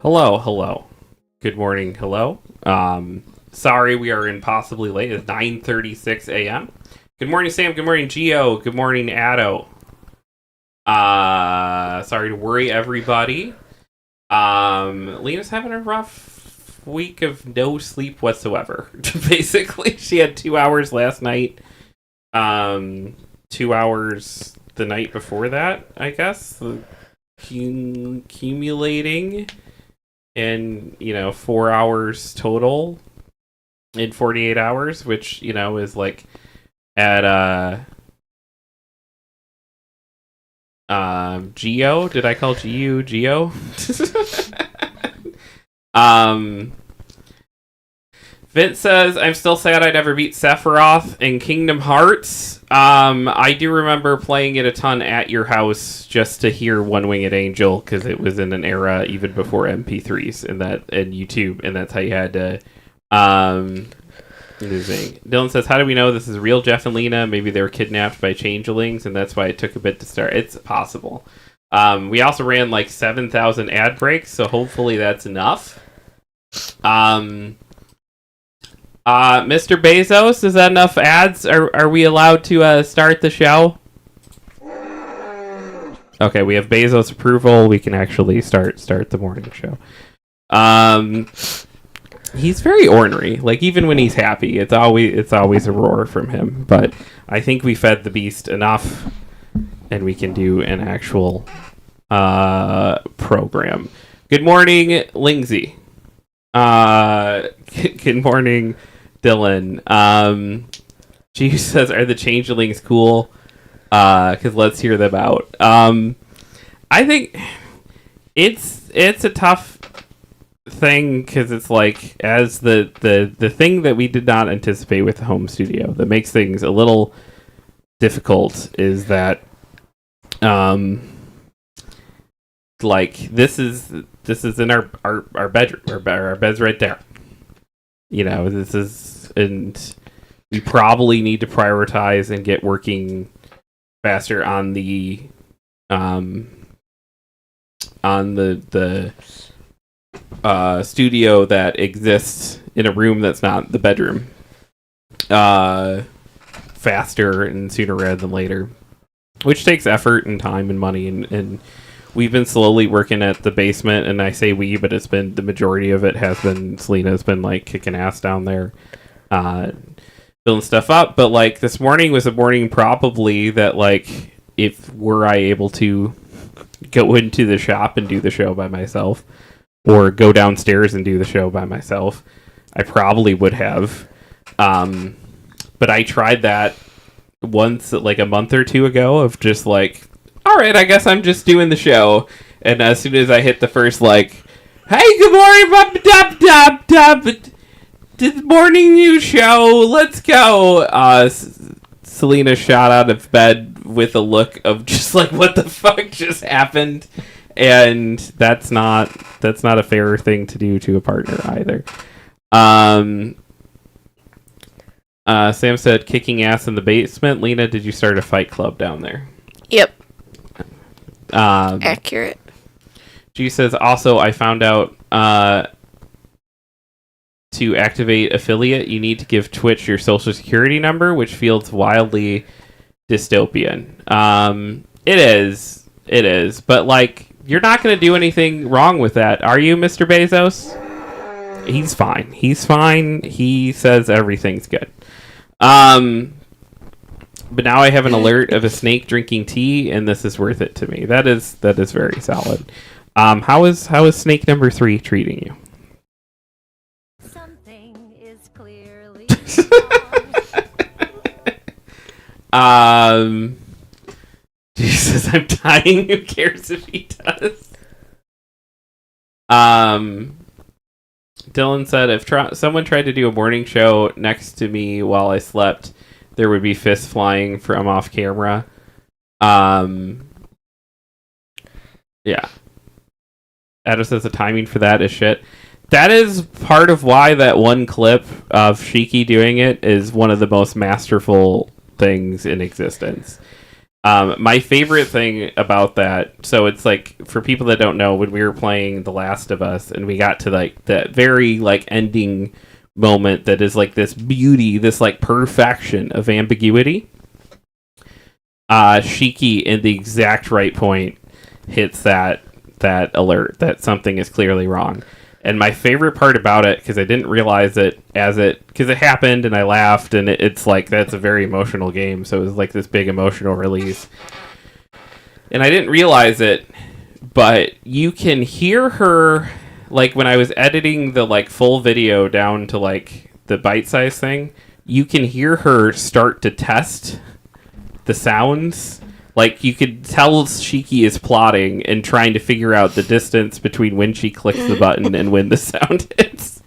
Hello, hello. Good morning, hello. Sorry we are impossibly late. It's 9:36 a.m. Good morning, Sam. Good morning, Gio. Good morning, Addo. Sorry to worry everybody. Lena's having a rough week of no sleep whatsoever. Basically, she had 2 hours last night. 2 hours the night before that, I guess. Accumulating. And 4 hours total in 48 hours, which is like at Geo. Did I call Geo? Vince says, I'm still sad I never beat Sephiroth in Kingdom Hearts. I do remember playing it a ton at your house just to hear One Winged Angel, because it was in an era even before MP3s and YouTube, and that's how you had to Dylan says, how do we know this is real Jeff and Lena? Maybe they were kidnapped by changelings, and that's why it took a bit to start. It's possible. We also ran like 7,000 ad breaks, so hopefully that's enough. Mr. Bezos, is that enough ads? Are we allowed to start the show? Okay, we have Bezos approval. We can actually start the morning show. He's very ornery. Like, even when he's happy, it's always a roar from him. But I think we fed the beast enough, and we can do an actual program. Good morning, Lindsay. Good morning, Dylan. She says, are the changelings cool? Because let's hear them out. I think it's a tough thing, because it's like, as the thing that we did not anticipate with the home studio that makes things a little difficult is that like this is in our bedroom. Our bed's right there. This is, and we probably need to prioritize and get working faster on the studio that exists in a room that's not the bedroom. Faster and sooner rather than later, which takes effort and time and money, and we've been slowly working at the basement, and I say we, but it's been, the majority of it has been, Selena's been like kicking ass down there, building stuff up. But like this morning was a morning probably that, like, if were I able to go into the shop and do the show by myself, or go downstairs and do the show by myself, I probably would have. But I tried that once, like a month or two ago, of just like, all right, I guess I'm just doing the show. And as soon as I hit the first, like, hey, good morning, this morning news show, let's go. Selena shot out of bed with a look of just like, what the fuck just happened? And that's not a fair thing to do to a partner either. Sam said, kicking ass in the basement. Lena, did you start a fight club down there? Yep. Accurate. G says, also, I found out to activate affiliate, you need to give Twitch your social security number, which feels wildly dystopian. It is. But, like, you're not going to do anything wrong with that, are you, Mr. Bezos? He's fine. He says everything's good. But now I have an alert of a snake drinking tea, and this is worth it to me. That is very solid. How is snake number 3 treating you? Something is clearly Jesus, I'm dying. Who cares if he does? Dylan said, if someone tried to do a morning show next to me while I slept, there would be fists flying from off camera. Yeah. Adam says the timing for that is shit. That is part of why that one clip of Shiki doing it is one of the most masterful things in existence. My favorite thing about that, so it's like, for people that don't know, when we were playing The Last of Us and we got to like that very like ending moment that is like this beauty, this like perfection of ambiguity, Shiki in the exact right point hits that alert that something is clearly wrong. And my favorite part about it, because I didn't realize it because it happened and I laughed, and it's like, that's a very emotional game, so it was like this big emotional release. And I didn't realize it, but you can hear her, like when I was editing the like full video down to like the bite-size thing, you can hear her start to test the sounds. Like, you could tell Shiki is plotting and trying to figure out the distance between when she clicks the button and when the sound hits.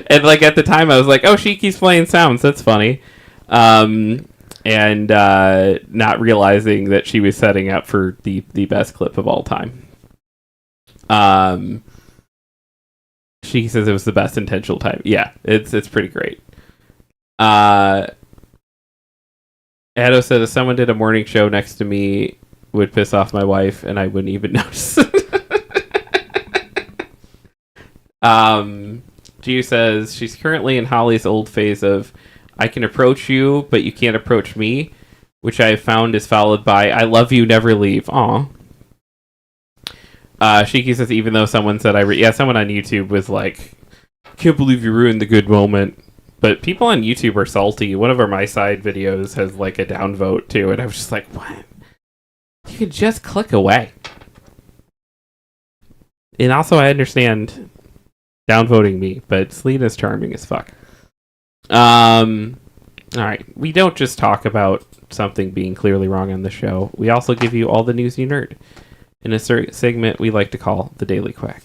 And, like, at the time, I was like, oh, Shiki's playing sounds. That's funny. And not realizing that she was setting up for the best clip of all time. Shiki says it was the best intentional time. Yeah, it's pretty great. Addo said if someone did a morning show next to me, would piss off my wife and I wouldn't even notice. Gio says she's currently in Holly's old phase of I can approach you, but you can't approach me, which I have found is followed by I love you, never leave. Aw. Shiki says even though someone said someone on YouTube was like, can't believe you ruined the good moment. But people on YouTube are salty. One of our My Side videos has like a downvote too, and I was just like, what? You can just click away. And also, I understand downvoting me, but Selena's charming as fuck. Alright, we don't just talk about something being clearly wrong on the show. We also give you all the news you nerd in a certain segment we like to call the Daily Quack.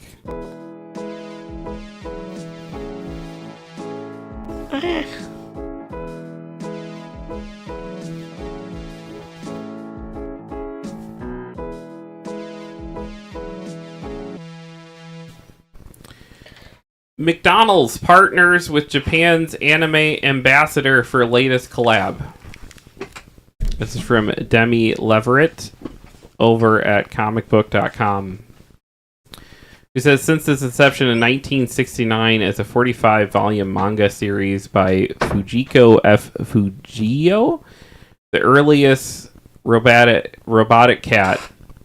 McDonald's partners with Japan's anime ambassador for latest collab. This is from Demi Leverett over at comicbook.com. He says, since its inception in 1969 as a 45-volume manga series by Fujiko F. Fujio, the earliest robotic cat,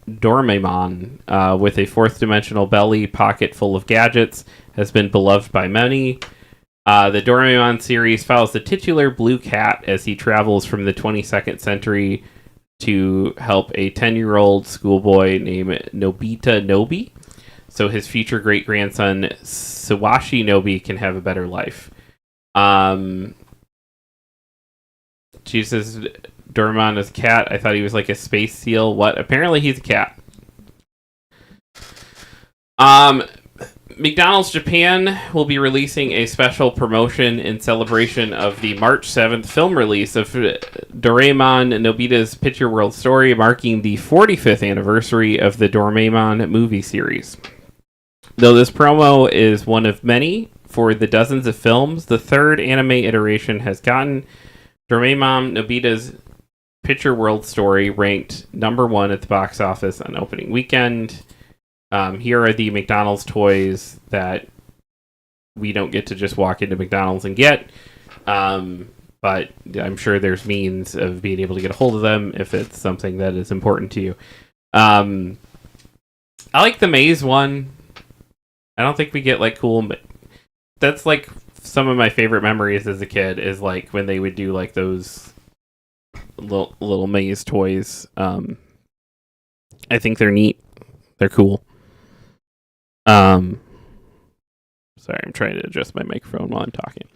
Doremon, with a fourth-dimensional belly pocket full of gadgets, has been beloved by many. The Doremon series follows the titular blue cat as he travels from the 22nd century to help a 10-year-old schoolboy named Nobita Nobi, so his future great-grandson Sawashi Nobi can have a better life. Jesus, Doremon is a cat. I thought he was like a space seal. What? Apparently he's a cat. McDonald's Japan will be releasing a special promotion in celebration of the March 7th film release of Doraemon Nobita's Picture World Story, marking the 45th anniversary of the Doraemon movie series. Though this promo is one of many for the dozens of films the third anime iteration has gotten, Doraemon Nobita's Picture World Story ranked number 1 at the box office on opening weekend. Here are the McDonald's toys that we don't get to just walk into McDonald's and get. But I'm sure there's means of being able to get a hold of them if it's something that is important to you. I like the maze one. I don't think we get like cool. That's like some of my favorite memories as a kid is like when they would do like those little maze toys. I think they're neat. They're cool. Sorry, I'm trying to adjust my microphone while I'm talking.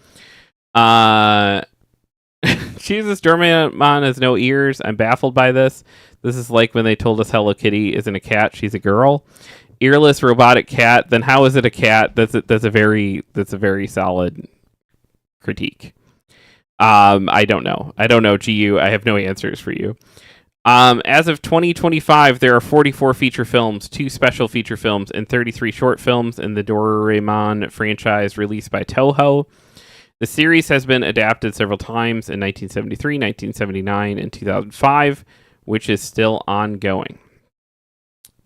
Jesus, Doraemon has no ears. I'm baffled by this. This is like when they told us Hello Kitty isn't a cat, she's a girl. Earless robotic cat, then how is it a cat? That's a very solid critique. I don't know, GU. I have no answers for you. As of 2025, there are 44 feature films, 2 special feature films, and 33 short films in the Doraemon franchise released by Toho. The series has been adapted several times in 1973, 1979, and 2005, which is still ongoing.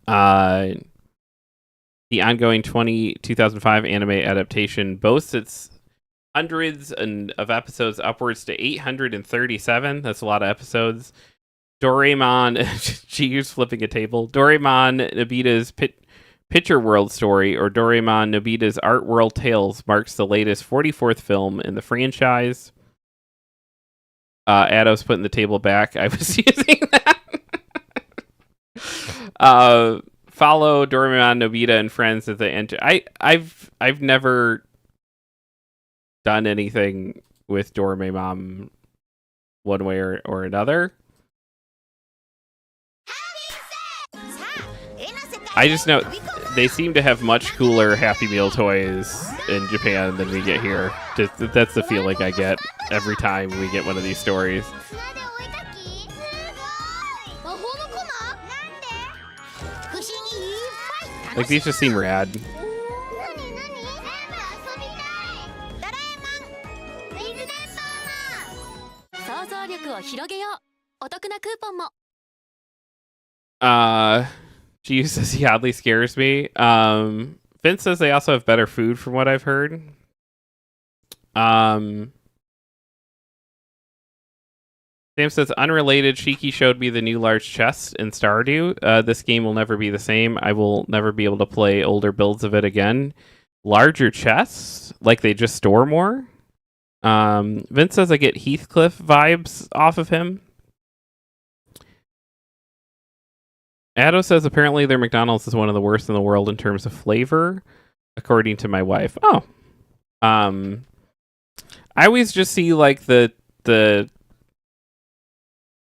The ongoing 2005 anime adaptation boasts its hundreds of episodes, upwards to 837. That's a lot of episodes. Doraemon, she's flipping a table. Doraemon Nobita's Picture World Story, or Doraemon Nobita's Art World Tales, marks the latest 44th film in the franchise. Adam's putting the table back. I was using that. Follow Doraemon, Nobita, and friends as they enter. I've never done anything with Doraemon one way or another. I just know they seem to have much cooler Happy Meal toys in Japan than we get here. That's the feeling I get every time we get one of these stories. Like, these just seem rad. G says he oddly scares me. Vince says they also have better food from what I've heard. Sam says, unrelated, Shiki showed me the new large chest in Stardew. This game will never be the same. I will never be able to play older builds of it again. Larger chests? Like they just store more? Vince says I get Heathcliff vibes off of him. Addo says apparently their McDonald's is one of the worst in the world in terms of flavor, according to my wife. Oh. I always just see like the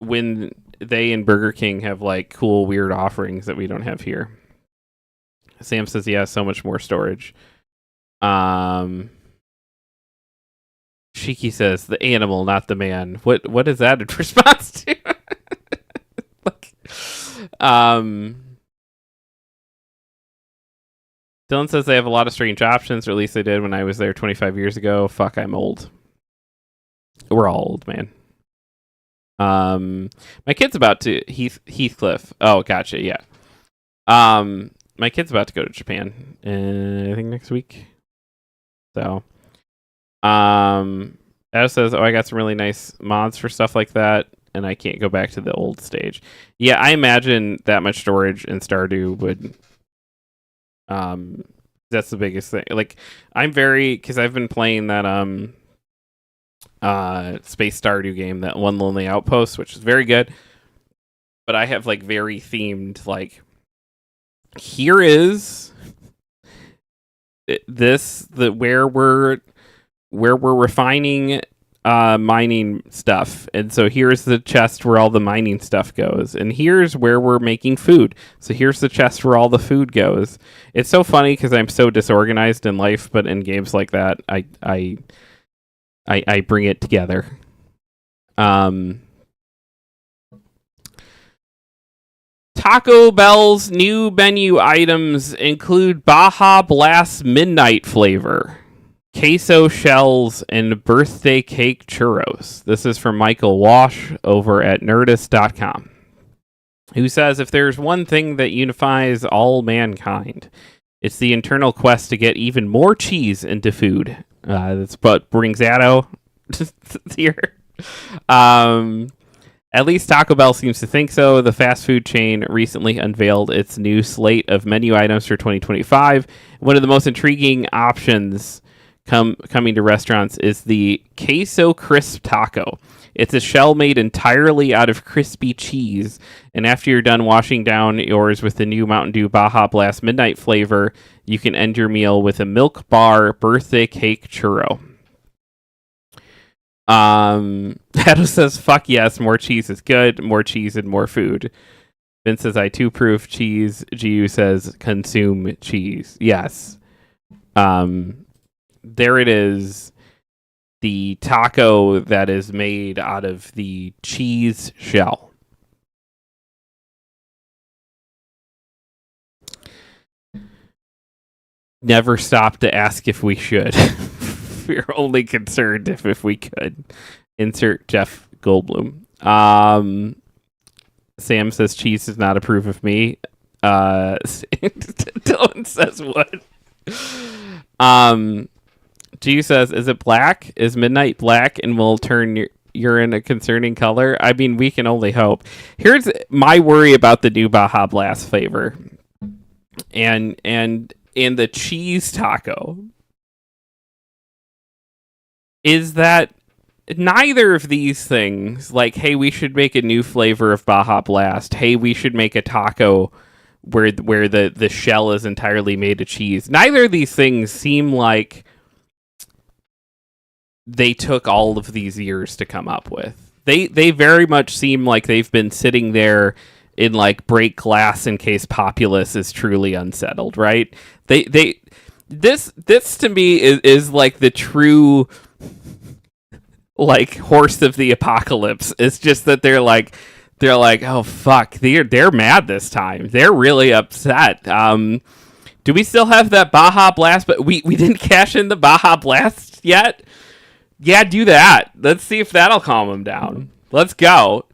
when they and Burger King have like cool weird offerings that we don't have here. Sam says yeah, so much more storage. Shiki says the animal, not the man. What is that in response to? Dylan says they have a lot of strange options, or at least they did when I was there 25 years ago. Fuck, I'm old. We're all old, man. My kid's about to Heathcliff. Oh, gotcha. Yeah. My kid's about to go to Japan. I think next week. So, As says, oh, I got some really nice mods for stuff like that, and I can't go back to the old stage. Yeah, I imagine that much storage in Stardew would. That's the biggest thing. Like, I'm very, because I've been playing that Space Stardew game, that One Lonely Outpost, which is very good. But I have like very themed, like, here is where we're refining mining stuff, and so here's the chest where all the mining stuff goes, and here's where we're making food, so here's the chest where all the food goes. It's so funny because I'm so disorganized in life, but in games like that I bring it together. Taco Bell's new menu items include Baja Blast Midnight flavor, queso shells, and birthday cake churros. This is from Michael Walsh over at Nerdist.com, who says, if there's one thing that unifies all mankind, it's the internal quest to get even more cheese into food. That's what brings Addo here. At least Taco Bell seems to think so. The fast food chain recently unveiled its new slate of menu items for 2025. One of the most intriguing options coming to restaurants is the Queso Crisp Taco. It's a shell made entirely out of crispy cheese, and after you're done washing down yours with the new Mountain Dew Baja Blast Midnight flavor, you can end your meal with a milk bar birthday cake churro. Adam says, fuck yes, more cheese is good, more cheese and more food. Vince says, I too proof cheese. GU says, consume cheese. Yes. There it is. The taco that is made out of the cheese shell. Never stop to ask if we should. We're only concerned if we could. Insert Jeff Goldblum. Sam says cheese does not approve of me. Dylan says what? G says, is it black? Is midnight black and will turn urine a concerning color? I mean, we can only hope. Here's my worry about the new Baja Blast flavor. And the cheese taco is that neither of these things, like, hey, we should make a new flavor of Baja Blast. Hey, we should make a taco where the shell is entirely made of cheese. Neither of these things seem like they took all of these years to come up with. They very much seem like they've been sitting there in like break glass in case populace is truly unsettled, right? This to me is like the true like horse of the apocalypse. It's just that they're like, oh fuck, they're mad this time. They're really upset. Do we still have that Baja Blast? But we didn't cash in the Baja Blast yet. Yeah, do that. Let's see if that'll calm them down. Let's go.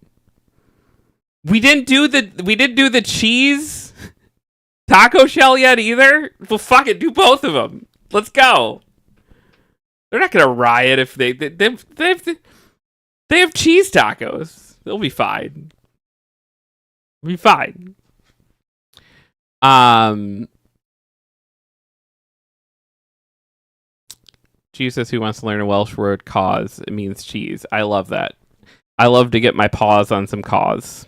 We didn't do the cheese taco shell yet either. Well, fuck it, do both of them. Let's go. They're not gonna riot if they have cheese tacos. They'll be fine. Be fine. Jesus, who wants to learn a Welsh word? Cause. It means cheese. I love that. I love to get my paws on some cause.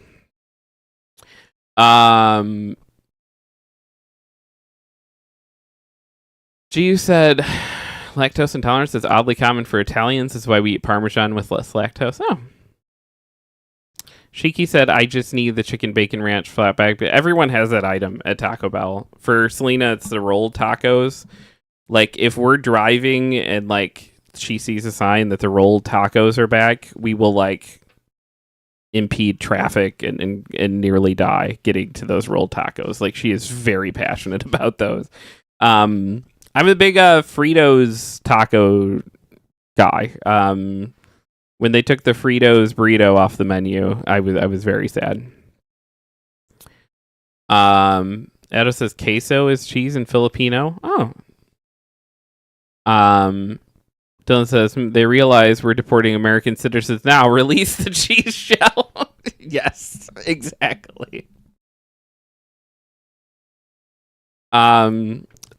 G said lactose intolerance is oddly common for Italians. This is why we eat Parmesan with less lactose. Oh. Shiki said, I just need the chicken bacon ranch flat bag. But everyone has that item at Taco Bell. For Selena, it's the rolled tacos. Like, if we're driving and, like, she sees a sign that the rolled tacos are back, we will, like, impede traffic and nearly die getting to those rolled tacos. Like, she is very passionate about those. I'm a big Fritos taco guy. When they took the Fritos burrito off the menu, I was very sad. Edo says queso is cheese in Filipino. Oh. Dylan says they realize we're deporting American citizens now. Release the cheese shell. Yes, exactly.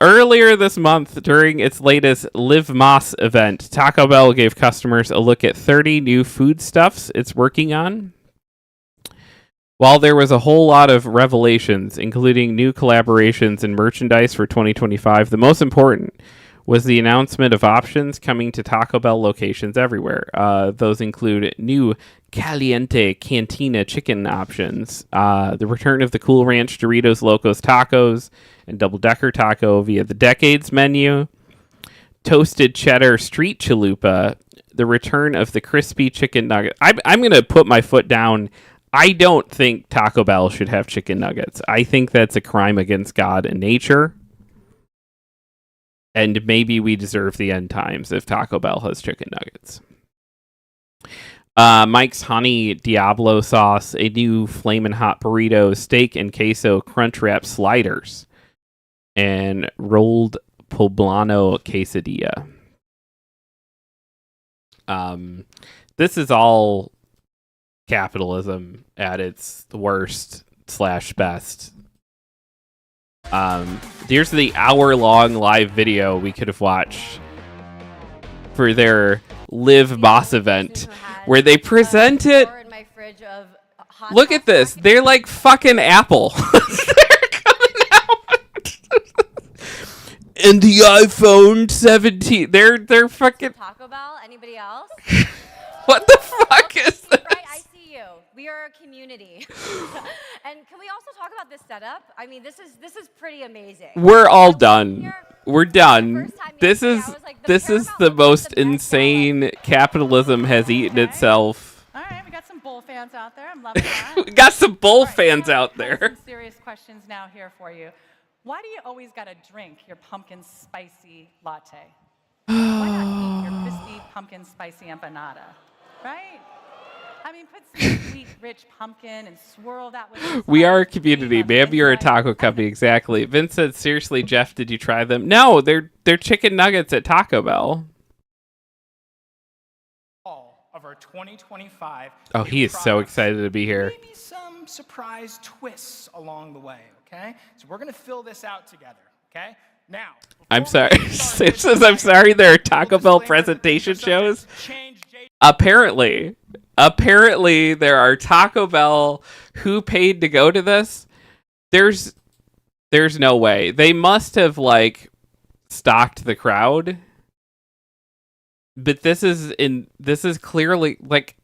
Earlier this month, during its latest Live Más event, Taco Bell gave customers a look at 30 new foodstuffs it's working on. While there was a whole lot of revelations, including new collaborations and merchandise for 2025, the most important was the announcement of options coming to Taco Bell locations everywhere. Those include new Caliente Cantina chicken options, the return of the Cool Ranch Doritos Locos Tacos, and Double Decker Taco via the Decades menu, Toasted Cheddar Street Chalupa, the return of the Crispy Chicken Nugget. I'm going to put my foot down. I don't think Taco Bell should have chicken nuggets. I think that's a crime against God and nature. And maybe we deserve the end times if Taco Bell has chicken nuggets. Mike's Honey Diablo Sauce, a new Flamin' Hot Burrito, steak and queso crunch wrap sliders, and rolled poblano quesadilla. This is all capitalism at its worst / best. Here's the hour-long live video we could have watched for their Live Más event, where they present it. Look at this. They're like fucking Apple. They're coming out. And the iPhone 17. They're fucking Taco Bell? Anybody else? What the fuck is this? Right, I see you. We are a community. And can we also talk about this setup? I mean, this is pretty amazing. We're all done. We're done. This is the most insane capitalism has eaten itself. All right, we got some bull fans out there. I'm loving that. We got some bull fans out there. Some serious questions now here for you. Why do you always got to drink your pumpkin spicy latte? Why not eat your crispy pumpkin spicy empanada? Right? I mean, put some sweet, rich pumpkin and swirl that with some We are a sliced community. cream of Maybe you're a midnight. taco company. Exactly. Vince said, seriously, Jeff, did you try them? No, they're chicken nuggets at Taco Bell. All of our 2025. Oh, he is so excited to be here. Maybe some surprise twists along the way, okay? So we're going to fill this out together, okay? Now, I'm sorry. Sam says, I'm sorry there are Taco Bell presentation shows. Apparently there are Taco Bell who paid to go to this. There's no way. They must have like stocked the crowd. But this is clearly like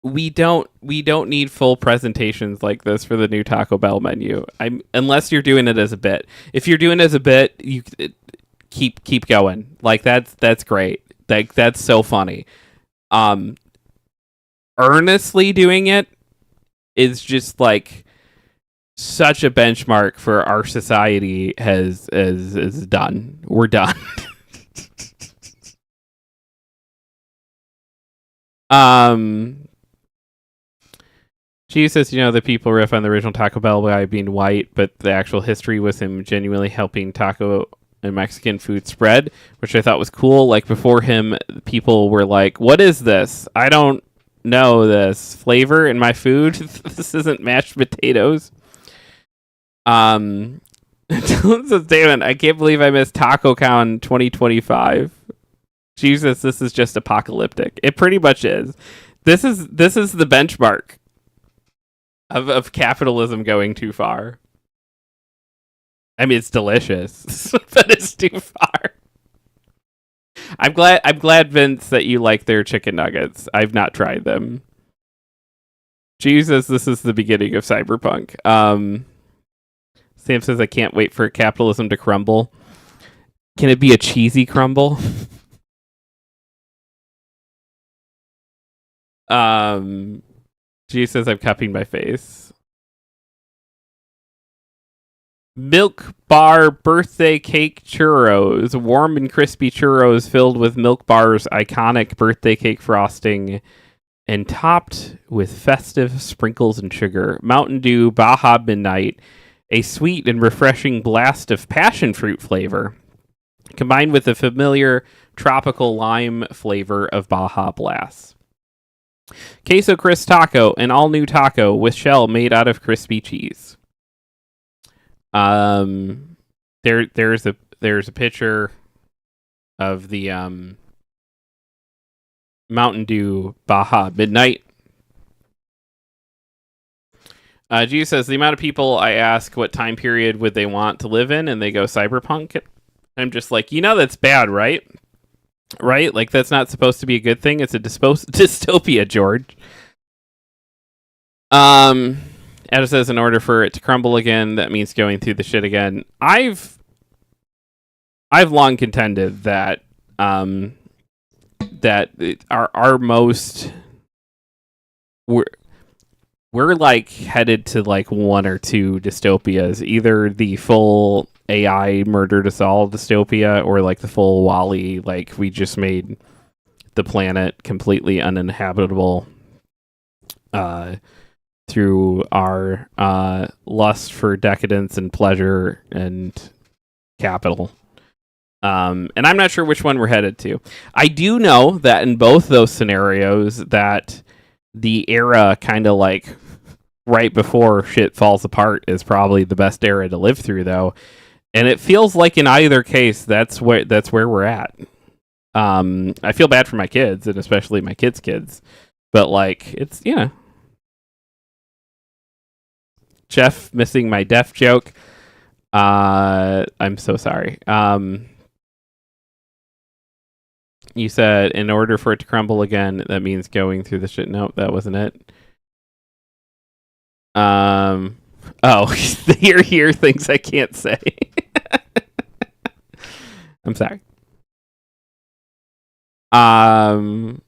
we don't need full presentations like this for the new Taco Bell menu. Unless you're doing it as a bit. If you're doing it as a bit, you keep going. Like that's great. Like that's so funny. Earnestly doing it is just like such a benchmark for our society is done. We're done. Jesus, the people riff on the original Taco Bell guy being white, but the actual history was him genuinely helping taco and Mexican food spread, which I thought was cool. Like before him, people were like, "What is this? I don't know this flavor in my food. This isn't mashed potatoes." Dylan says, "Damn, I can't believe I missed TacoCon 2025. Jesus, this is just apocalyptic. It pretty much is. This is the benchmark of capitalism going too far. I mean, it's delicious, but it's too far. I'm glad, Vince, that you like their chicken nuggets. I've not tried them. Jesus, this is the beginning of cyberpunk. Sam says, I can't wait for capitalism to crumble. Can it be a cheesy crumble? G says, I'm cupping my face. Milk Bar birthday cake churros. Warm and crispy churros filled with Milk Bar's iconic birthday cake frosting and topped with festive sprinkles and sugar. Mountain Dew Baha Midnight, a sweet and refreshing blast of passion fruit flavor, combined with the familiar tropical lime flavor of Baja Blast. Queso Crisp Taco, an all-new taco with shell made out of crispy cheese. There's a picture of the Mountain Dew Baja Midnight. G says, the amount of people I ask what time period would they want to live in, and they go cyberpunk. I'm just like, that's bad, right? Right? Like, that's not supposed to be a good thing. It's a dystopia, George. Ada says, in order for it to crumble again, that means going through the shit again. I've long contended that our most we're like headed to like one or two dystopias, either the full AI murdered us all dystopia, or like the full Wall-E, like we just made the planet completely uninhabitable through our lust for decadence and pleasure and capital. And I'm not sure which one we're headed to. I do know that in both those scenarios that the era kind of like right before shit falls apart is probably the best era to live through, though. And it feels like in either case, that's where we're at. I feel bad for my kids, and especially my kids, but like it's Jeff missing my deaf joke. I'm so sorry. You said in order for it to crumble again, that means going through the shit. Nope, that wasn't it. Oh, here things I can't say. I'm sorry. Dylan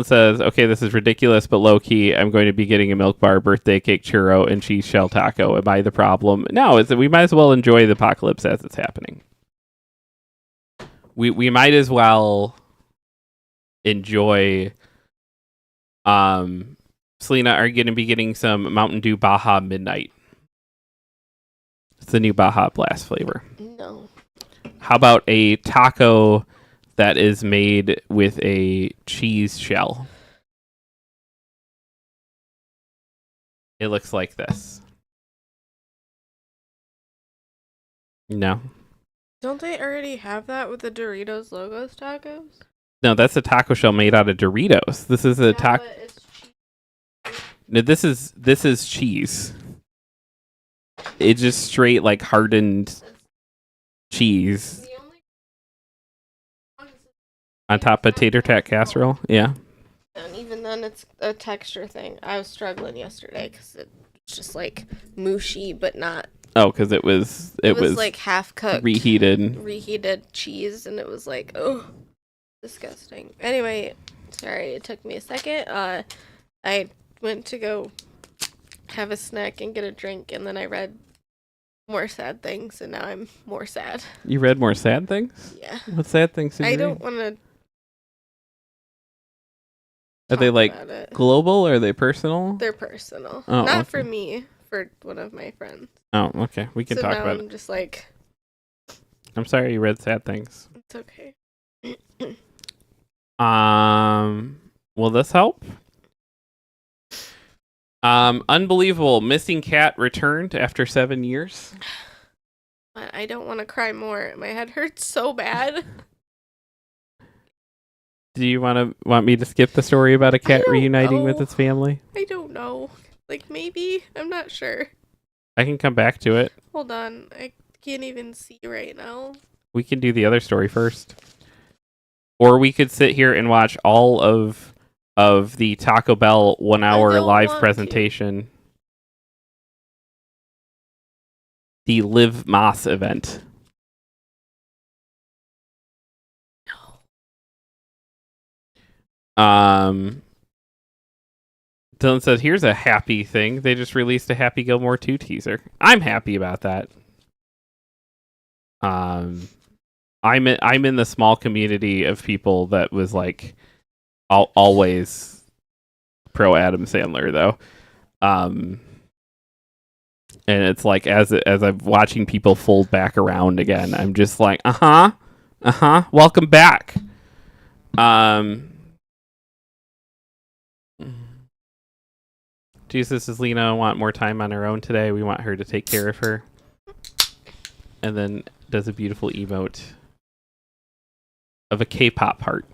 says, okay, this is ridiculous, but low-key, I'm going to be getting a Milk Bar birthday cake churro and cheese shell taco. Am I the problem? No, it's that we might as well enjoy the apocalypse as it's happening. we might as well enjoy. Selena are going to be getting some Mountain Dew Baha Midnight. It's the new Baja Blast flavor. No. How about a taco that is made with a cheese shell? It looks like this. No. Don't they already have that with the Doritos Logos tacos? No, that's a taco shell made out of Doritos. This is a taco. No, this is cheese. It's just straight like hardened cheese on top of tater tot casserole. Yeah. And even then, it's a texture thing. I was struggling yesterday because it's just like mushy, but not. Oh, because it was like half cooked, reheated cheese, and it was like, oh, disgusting. Anyway, sorry, it took me a second. I went to go have a snack and get a drink, and then I read more sad things, and now I'm more sad. You read more sad things? Yeah. What sad things did you I read? don't want to. Are they like global or are they personal? They're personal. Oh, Not okay. for me, for one of my friends. Oh, okay. We can So talk now about I'm it. just like, I'm sorry you read sad things. it's okay. Will this help? Unbelievable. Missing cat returned after 7 years. I don't want to cry more. My head hurts so bad. Do you want me to skip the story about a cat reuniting with its family? I don't know. Like, maybe? I'm not sure. I can come back to it. Hold on. I can't even see right now. We can do the other story first. Or we could sit here and watch all of the Taco Bell 1 hour don't live want presentation. The Live Moss event. Dylan said, here's a happy thing. They just released a Happy Gilmore 2 teaser. I'm happy about that. I'm in the small community of people that was like always pro Adam Sandler though. And it's like as I'm watching people fold back around again, I'm just like, welcome back. Jesus is Lena want more time on her own today. We want her to take care of her. And then does a beautiful emote of a K-pop heart.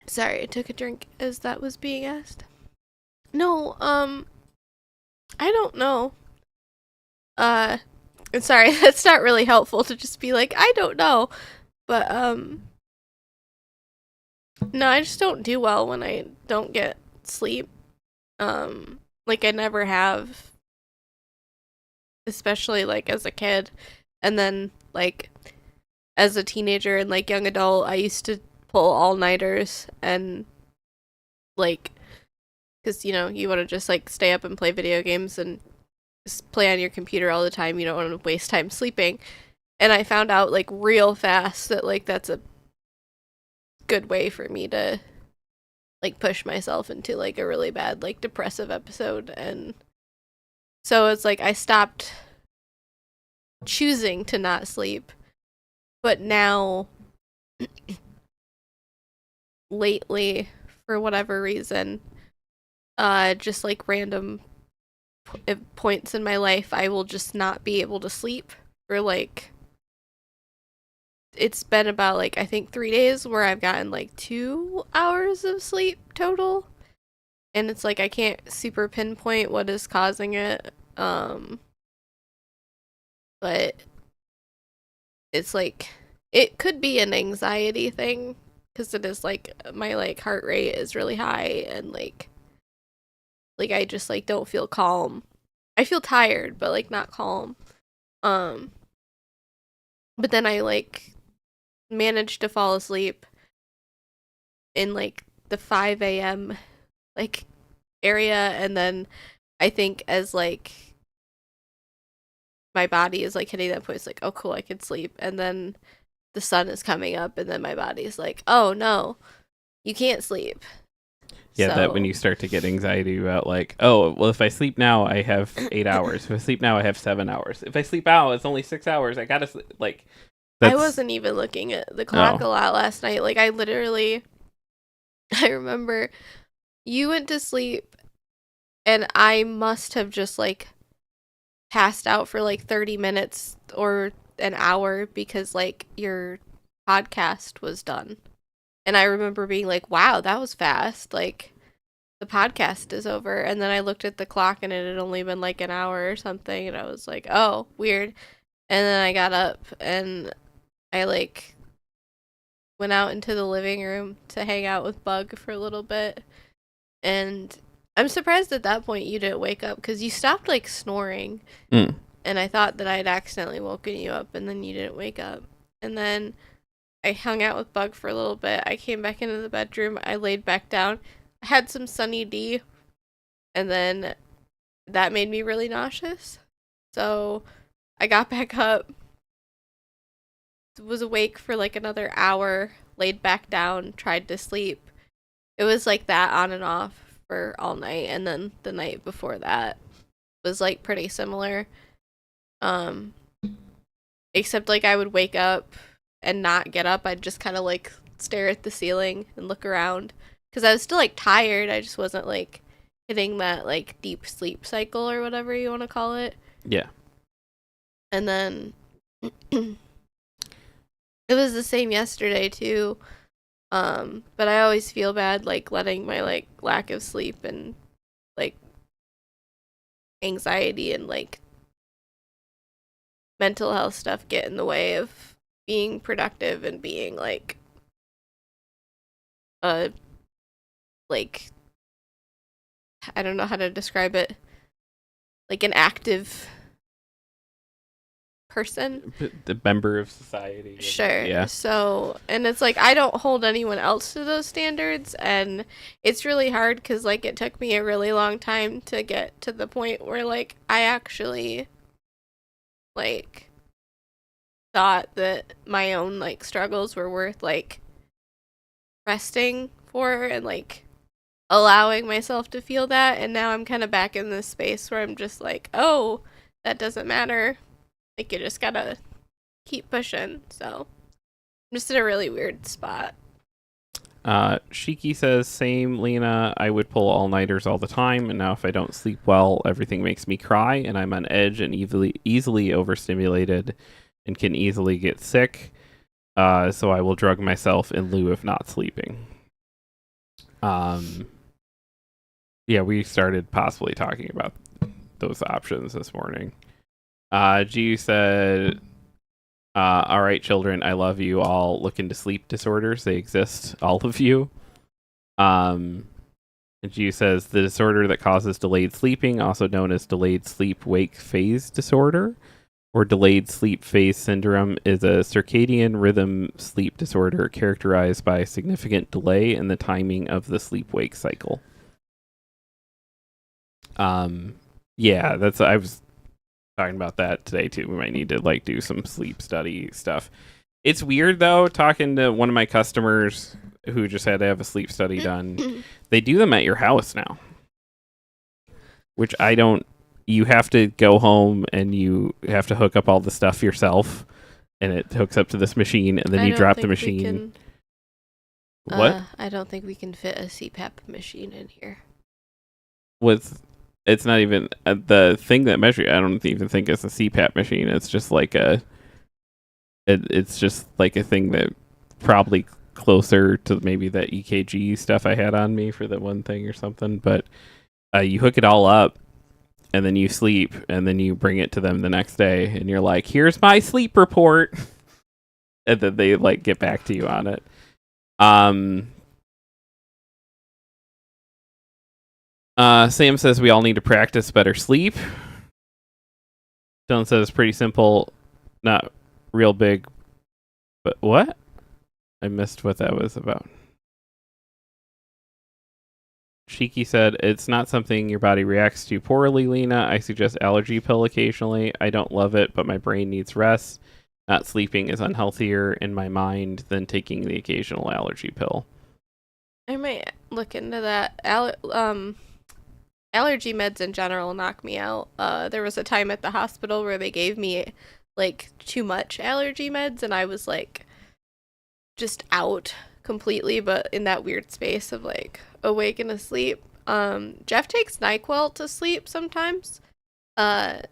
Sorry, I took a drink as that was being asked. No, I don't know. And sorry, that's not really helpful to just be like, I don't know. But, no, I just don't do well when I don't get sleep. Like I never have. Especially like as a kid. And then like as a teenager and like young adult, I used to pull all-nighters and like because you know you want to just like stay up and play video games and just play on your computer all the time. You don't want to waste time sleeping. And I found out like real fast that like that's a good way for me to like push myself into like a really bad like depressive episode. And so it's like I stopped choosing to not sleep, but now lately for whatever reason just like random points in my life I will just not be able to sleep for like it's been about like I think 3 days where I've gotten like 2 hours of sleep total, and it's like I can't super pinpoint what is causing it, but it's like it could be an anxiety thing because it is like my like heart rate is really high and like I just like don't feel calm. I feel tired but like not calm. But then I like managed to fall asleep in like the 5 a.m. like area, and then I think as like my body is like hitting that point. It's like, oh, cool, I can sleep. And then the sun is coming up, and then my body is like, oh no, you can't sleep. Yeah, that when you start to get anxiety about like, oh, well, if I sleep now, I have 8 hours. If I sleep now, I have 7 hours. If I sleep out, it's only 6 hours. I gotta sleep. Like, I wasn't even looking at the clock a lot last night. Like, I remember you went to sleep, and I must have just like passed out for like 30 minutes or an hour because like your podcast was done. And I remember being like, wow, that was fast. Like, the podcast is over. And then I looked at the clock and it had only been like an hour or something. And I was like, oh, weird. And then I got up and I like went out into the living room to hang out with Bug for a little bit. And I'm surprised at that point you didn't wake up because you stopped like snoring. And I thought that I'd accidentally woken you up and then you didn't wake up. And then I hung out with Bug for a little bit. I came back into the bedroom. I laid back down. I had some Sunny D. And then that made me really nauseous. So I got back up. Was awake for like another hour. Laid back down. Tried to sleep. It was like that on and off for all night. And then the night before that was like pretty similar. Except like I would wake up and not get up. I'd just kind of like stare at the ceiling and look around because I was still like tired. I just wasn't like hitting that like deep sleep cycle or whatever you want to call it. Yeah. And then it was the same yesterday too. But I always feel bad like letting my like lack of sleep and like anxiety and like mental health stuff get in the way of being productive and being like like I don't know how to describe it, like an active person, the member of society. Sure. Yeah. So, and it's like I don't hold anyone else to those standards, and it's really hard because like it took me a really long time to get to the point where like I actually like thought that my own like struggles were worth like resting for and like allowing myself to feel that. And now I'm kind of back in this space where I'm just like, oh, that doesn't matter, like you just gotta keep pushing. So I'm just in a really weird spot. Shiki says, same, Lena. I would pull all-nighters all the time, and now if I don't sleep well, everything makes me cry, and I'm on edge and easily overstimulated and can easily get sick. So I will drug myself in lieu of not sleeping. Yeah, we started possibly talking about those options this morning. G said, all right, children, I love you all. Look into sleep disorders. They exist, all of you. And G says, the disorder that causes delayed sleeping, also known as delayed sleep-wake phase disorder, or delayed sleep phase syndrome, is a circadian rhythm sleep disorder characterized by a significant delay in the timing of the sleep-wake cycle. Yeah, I was talking about that today too. We might need to like do some sleep study stuff. It's weird though, talking to one of my customers who just had to have a sleep study done. They do them at your house now, which I don't. You have to go home and you have to hook up all the stuff yourself, and it hooks up to this machine, and then you drop the machine. What? I don't think we can fit a CPAP machine in here. It's not even the thing that measures. I don't even think it's a CPAP machine. It's just like it's just like a thing that probably closer to maybe the EKG stuff I had on me for the one thing or something. But you hook it all up, and then you sleep, and then you bring it to them the next day, and you're like, "Here's my sleep report," and then they like get back to you on it. Sam says we all need to practice better sleep. Dylan says pretty simple, not real big. But what? I missed what that was about. Shiki said, it's not something your body reacts to poorly, Lena. I suggest allergy pill occasionally. I don't love it, but my brain needs rest. Not sleeping is unhealthier in my mind than taking the occasional allergy pill. I might look into that. Allergy meds in general knock me out. There was a time at the hospital where they gave me like too much allergy meds, and I was like just out completely, but in that weird space of like awake and asleep. Jeff takes NyQuil to sleep sometimes. Not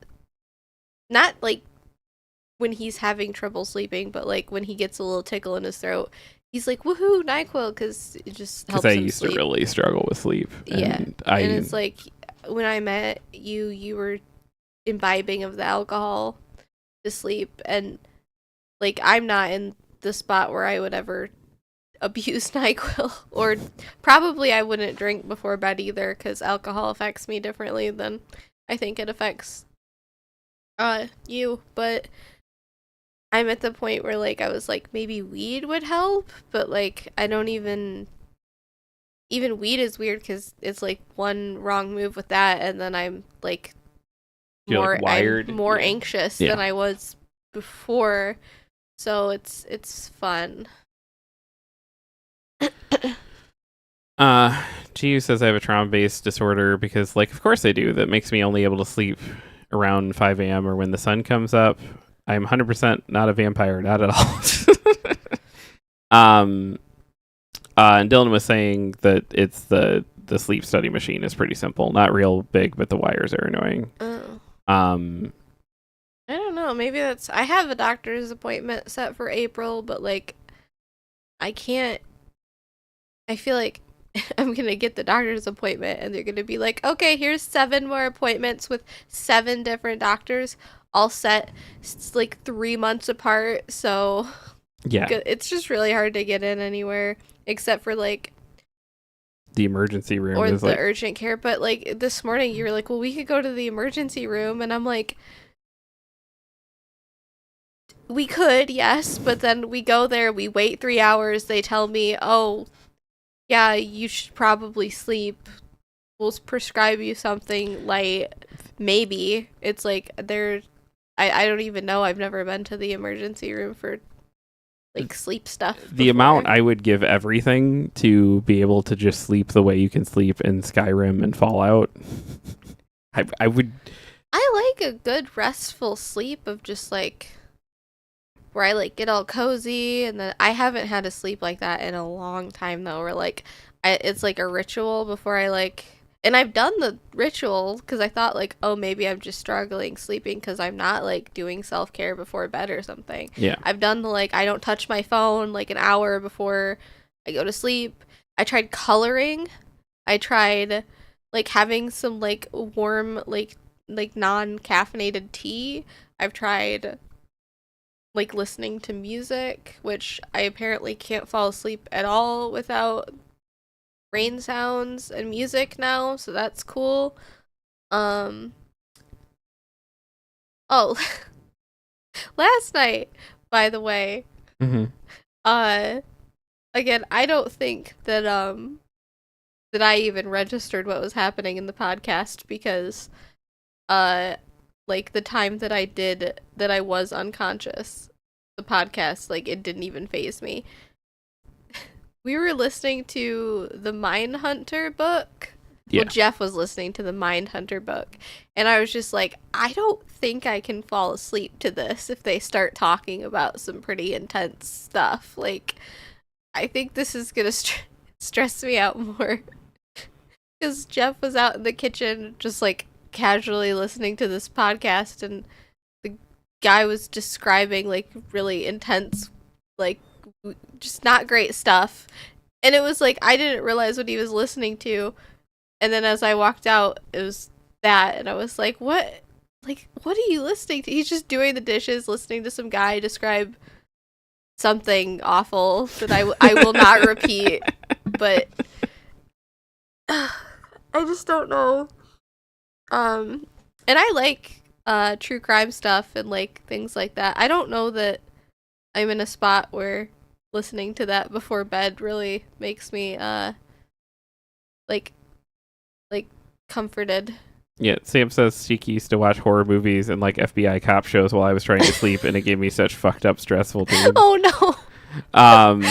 like when he's having trouble sleeping, but like when he gets a little tickle in his throat, he's like, woohoo, NyQuil, because it just helps him sleep. Because I used to really struggle with sleep. And it's like, when I met you, you were imbibing of the alcohol to sleep, and like I'm not in the spot where I would ever abuse NyQuil, or probably I wouldn't drink before bed either, because alcohol affects me differently than I think it affects you. But I'm at the point where like I was like, maybe weed would help, but like I don't even weed is weird because it's like one wrong move with that, and then I'm like more wired, I'm more anxious than I was before. So it's fun. Giu says I have a trauma-based disorder because, like, of course I do. That makes me only able to sleep around 5 a.m. or when the sun comes up. I'm 100% not a vampire, not at all. And Dylan was saying that it's the sleep study machine is pretty simple, not real big, but the wires are annoying. Oh. I don't know. Maybe I have a doctor's appointment set for April, but like I can't. I feel like I'm gonna get the doctor's appointment and they're gonna be like, okay, here's 7 more appointments with 7 different doctors, all set like 3 months apart. So yeah, it's just really hard to get in anywhere except for like the emergency room or is the like urgent care. But like this morning you were like, well, we could go to the emergency room, and I'm like, we could, yes, but then we go there, we wait 3 hours, they tell me, oh yeah, you should probably sleep, we'll prescribe you something light, maybe. It's like I don't even know. I've never been to the emergency room for like sleep stuff before. The amount I would give everything to be able to just sleep the way you can sleep in Skyrim and Fallout. I would. I like a good restful sleep of just like where I like get all cozy, and then I haven't had a sleep like that in a long time though, where like it's like a ritual before I like, and I've done the ritual because I thought like, oh, maybe I'm just struggling sleeping because I'm not like doing self-care before bed or something. Yeah, I've done the like I don't touch my phone like an hour before I go to sleep. I tried coloring. I tried like having some like warm like non-caffeinated tea. I've tried like listening to music, which I apparently can't fall asleep at all without rain sounds and music now, so that's cool. Oh, last night, by the way, again, I don't think that that I even registered what was happening in the podcast because like the time that I was unconscious, the podcast, like it didn't even faze me. We were listening to the Mindhunter book. Yeah. Well, Jeff was listening to the Mindhunter book, and I was just like, I don't think I can fall asleep to this if they start talking about some pretty intense stuff. Like, I think this is gonna stress me out more. Because Jeff was out in the kitchen just like casually listening to this podcast, and the guy was describing like really intense, like just not great stuff, and it was like I didn't realize what he was listening to, and then as I walked out it was that, and I was like, what are you listening to? He's just doing the dishes listening to some guy describe something awful that I will not repeat, but I just don't know. And I like true crime stuff and like things like that. I don't know that I'm in a spot where listening to that before bed really makes me like like comforted. Yeah, Sam says she used to watch horror movies and like FBI cop shows while I was trying to sleep, and it gave me such fucked up, stressful dreams. Oh no. Um,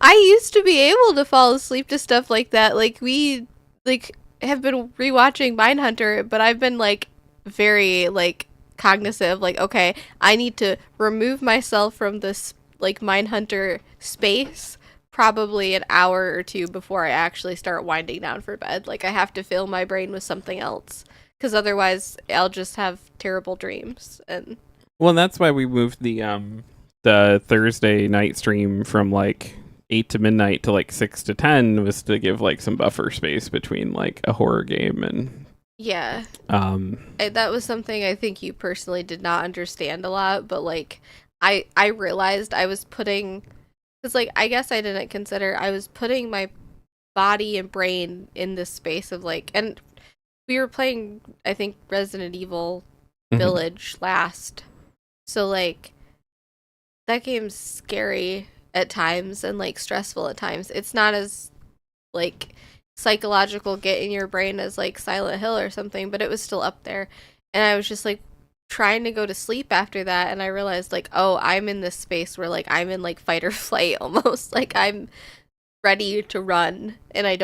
I used to be able to fall asleep to stuff like that. Like we like have been rewatching Mindhunter, but I've been like very like cognizant, like, okay, I need to remove myself from this like Mindhunter space probably an hour or two before I actually start winding down for bed. Like I have to fill my brain with something else, because otherwise I'll just have terrible dreams. And well, that's why we moved the Thursday night stream from like 8 to midnight to like 6 to 10, was to give like some buffer space between like a horror game and yeah, that was something I think you personally did not understand a lot, but like I realized I was putting, because like I guess I didn't consider, I was putting my body and brain in this space of like, and we were playing I think Resident Evil Village last, so like that game's scary at times and like stressful at times. It's not as like psychological get in your brain as like Silent Hill or something, but it was still up there. And I was just like trying to go to sleep after that, and I realized like, oh, I'm in this space where like I'm in like fight or flight almost. Like I'm ready to run, and I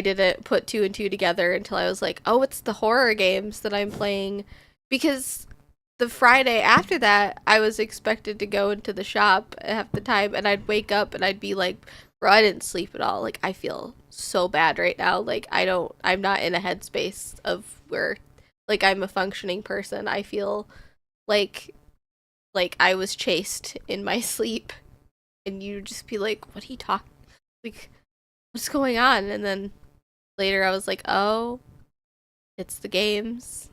didn't put two and two together until I was like, oh, it's the horror games that I'm playing. Because the Friday after that, I was expected to go into the shop half the time, and I'd wake up and I'd be like, bro, I didn't sleep at all. Like, I feel so bad right now. Like, I'm not in a headspace of where, like, I'm a functioning person. I feel like I was chased in my sleep. And you'd just be like, what are you talking? Like, what's going on? And then later I was like, oh, it's the games.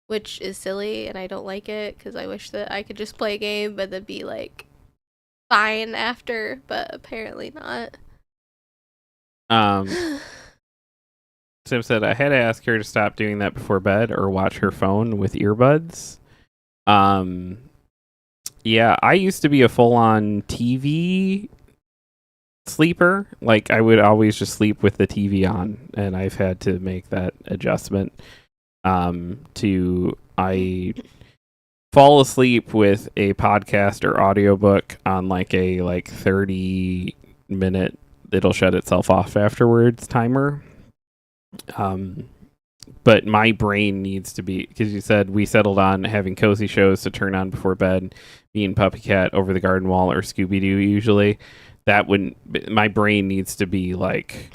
Which is silly, and I don't like it, because I wish that I could just play a game, but then be, like, fine after, but apparently not. Sam said, I had to ask her to stop doing that before bed or watch her phone with earbuds. Yeah, I used to be a full-on TV sleeper. Like, I would always just sleep with the TV on, and I've had to make that adjustment. I fall asleep with a podcast or audiobook on like a 30-minute it'll shut itself off afterwards timer. But my brain needs to be, because you said we settled on having cozy shows to turn on before bed, me and Puppy Cat Over the Garden Wall or Scooby-Doo usually. That wouldn't, my brain needs to be like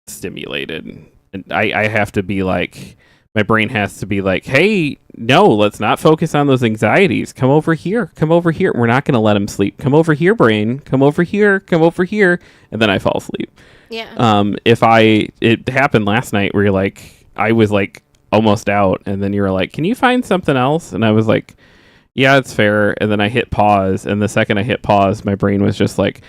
stimulated, and I have to be like, my brain has to be like, hey, no, let's not focus on those anxieties. Come over here. Come over here. We're not going to let him sleep. Come over here, brain. Come over here. Come over here. And then I fall asleep. Yeah. It happened last night where you're like, I was like almost out. And then you were like, can you find something else? And I was like, yeah, it's fair. And then I hit pause. And the second I hit pause, my brain was just like,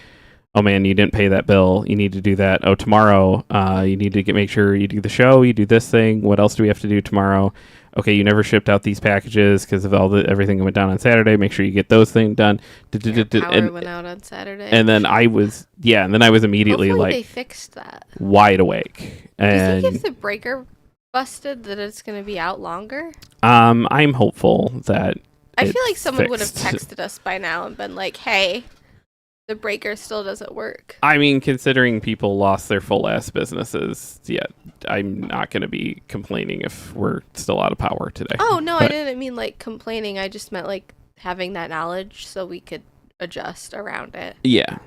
oh man, you didn't pay that bill. You need to do that. Oh, tomorrow, you need to make sure you do the show. You do this thing. What else do we have to do tomorrow? Okay, you never shipped out these packages because of everything that went down on Saturday. Make sure you get those things done. Power went out on Saturday. And then I was immediately Hopefully like, they fixed that. Wide awake. And do you think if the breaker busted that it's going to be out longer? I'm hopeful that I feel like someone would have fixed. texted us by now and been like, hey, the breaker still doesn't work. I mean, considering people lost their full ass businesses, yeah, I'm not going to be complaining if we're still out of power today. Oh, no, I didn't mean like complaining. I just meant like having that knowledge so we could adjust around it. Yeah.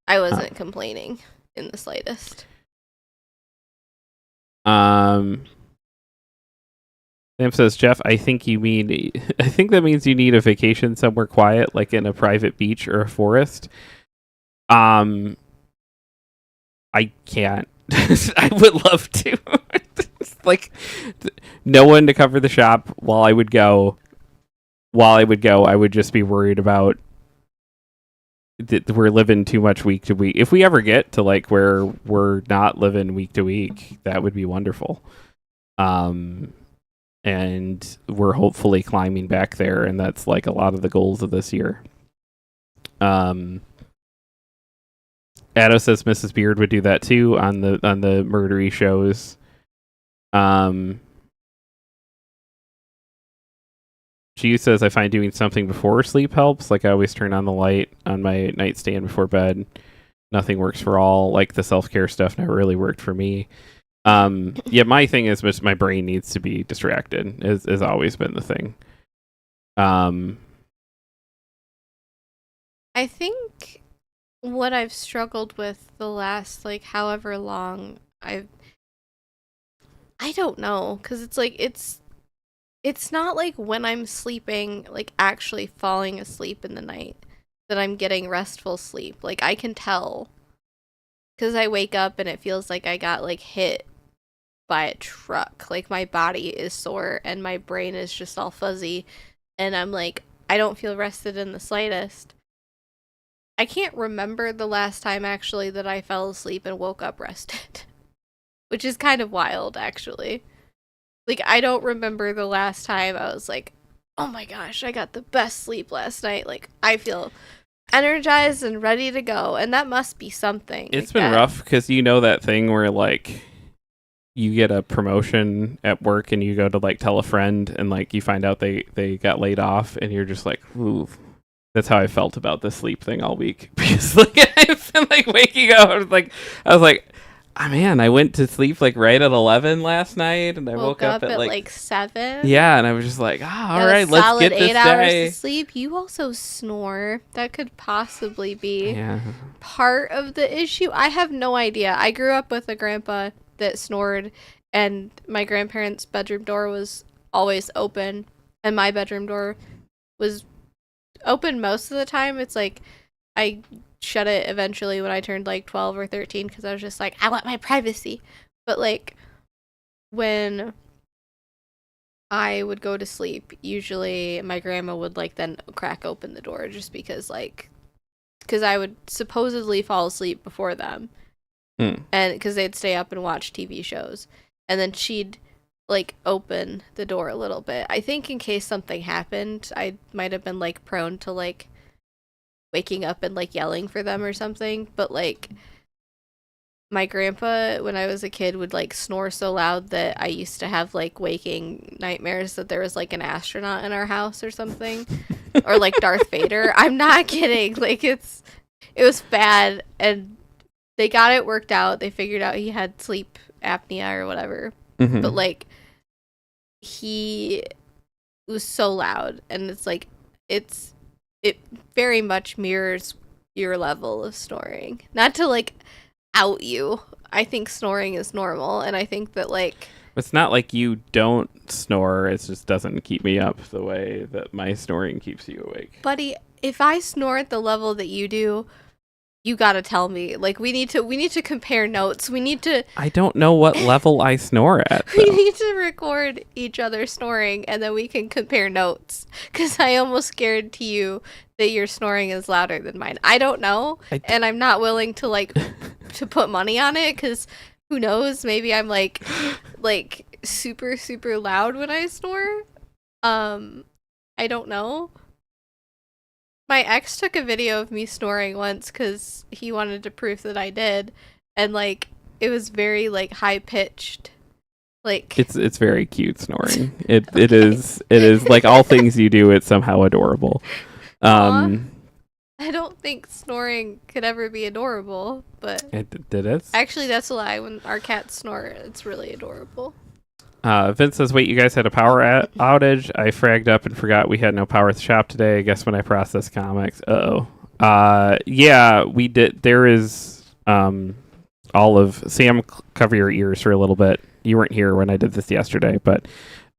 I wasn't complaining in the slightest. Sam says, Jeff, I think that means you need a vacation somewhere quiet, like in a private beach or a forest. I can't. I would love to. Like, no one to cover the shop while I would go. I would just be worried about that we're living too much week to week. If we ever get to like where we're not living week to week, that would be wonderful. And we're hopefully climbing back there, and that's like a lot of the goals of this year. Addo says Mrs. Beard would do that too on the murdery shows. G says I find doing something before sleep helps. Like I always turn on the light on my nightstand before bed. Nothing works for all. Like the self-care stuff never really worked for me. Yeah, my thing is just my brain needs to be distracted. Has always been the thing. I think what I've struggled with the last like however long I don't know, cuz it's like it's not like when I'm sleeping, like actually falling asleep in the night, that I'm getting restful sleep. Like I can tell cuz I wake up and it feels like I got like hit by a truck. Like my body is sore and my brain is just all fuzzy and I'm like I don't feel rested in the slightest. I can't remember the last time actually that I fell asleep and woke up rested, which is kind of wild actually. Like I don't remember the last time I was like, "Oh my gosh, I got the best sleep last night." Like I feel energized and ready to go, and that must be something. It's like been that. rough because you know that thing where like you get a promotion at work and you go to like tell a friend and like you find out they got laid off and you're just like, ooh. That's how I felt about the sleep thing all week. Because like I've been like waking up, I was like, oh man, I went to sleep like right at 11 last night, and I woke up at like 7. yeah, and I was just like, Got all right, a let's solid get this 8 hours day. to sleep. You also snore. That could possibly be Yeah, part of the issue. I have no idea. I grew up with a grandpa that snored, and my grandparents' bedroom door was always open, and my bedroom door was open most of the time. It's like I shut it eventually when I turned like 12 or 13 because I was just like, I want my privacy. But like when I would go to sleep, usually my grandma would like then crack open the door just because I would supposedly fall asleep before them. And because they'd stay up and watch TV shows, and then she'd like open the door a little bit. I think in case something happened, I might have been like prone to like waking up and like yelling for them or something. But like my grandpa, when I was a kid, would like snore so loud that I used to have like waking nightmares that there was like an astronaut in our house or something, or like Darth Vader. I'm not kidding. Like it was bad, and they got it worked out. They figured out he had sleep apnea or whatever. mm-hmm. But like he was so loud, and it's like it very much mirrors your level of snoring. Not to like out you. I think snoring is normal, and I think that like It's not like you don't snore. It just doesn't keep me up the way that my snoring keeps you awake. buddy, if I snore at the level that you do, you gotta tell me. Like we need to compare notes. I don't know what level I snore at. We though. need to record each other snoring, and then we can compare notes. Because I almost guarantee you that your snoring is louder than mine. I don't know, and I'm not willing to like to put money on it. Because who knows? Maybe I'm like super super loud when I snore. I don't know. My ex took a video of me snoring once because he wanted to prove that I did, and like it was very like high pitched. Like It's very cute snoring. It is like all things you do. It's somehow adorable. I don't think snoring could ever be adorable, but it is. actually that's a lie. When our cats snore, it's really adorable. Vince says, "Wait, you guys had a power outage? I fragged up and forgot we had no power at the shop today. I guess when I processed comics. Yeah, we did. There is all of Sam. Cover your ears for a little bit. You weren't here when I did this yesterday, but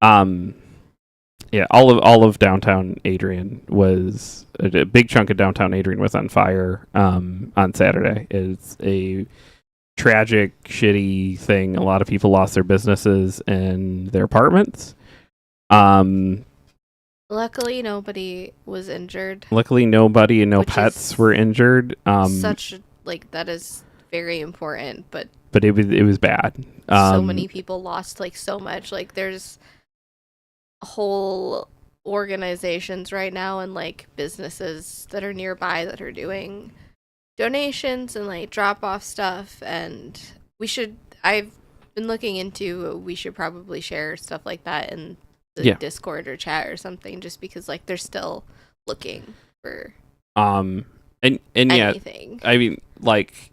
yeah, all of downtown Adrian was a big chunk of downtown Adrian was on fire on Saturday. It's a tragic, shitty thing. A lot of people lost their businesses and their apartments. Luckily, nobody was injured. Luckily, nobody and no Which pets is were injured. Such like that is very important, but it was bad. so many people lost like so much. Like there's whole organizations right now and like businesses that are nearby that are doing donations and like drop off stuff, and I've been looking into, we should probably share stuff like that in the Yeah. Discord or chat or something, just because like they're still looking for And yeah, anything. I mean, like,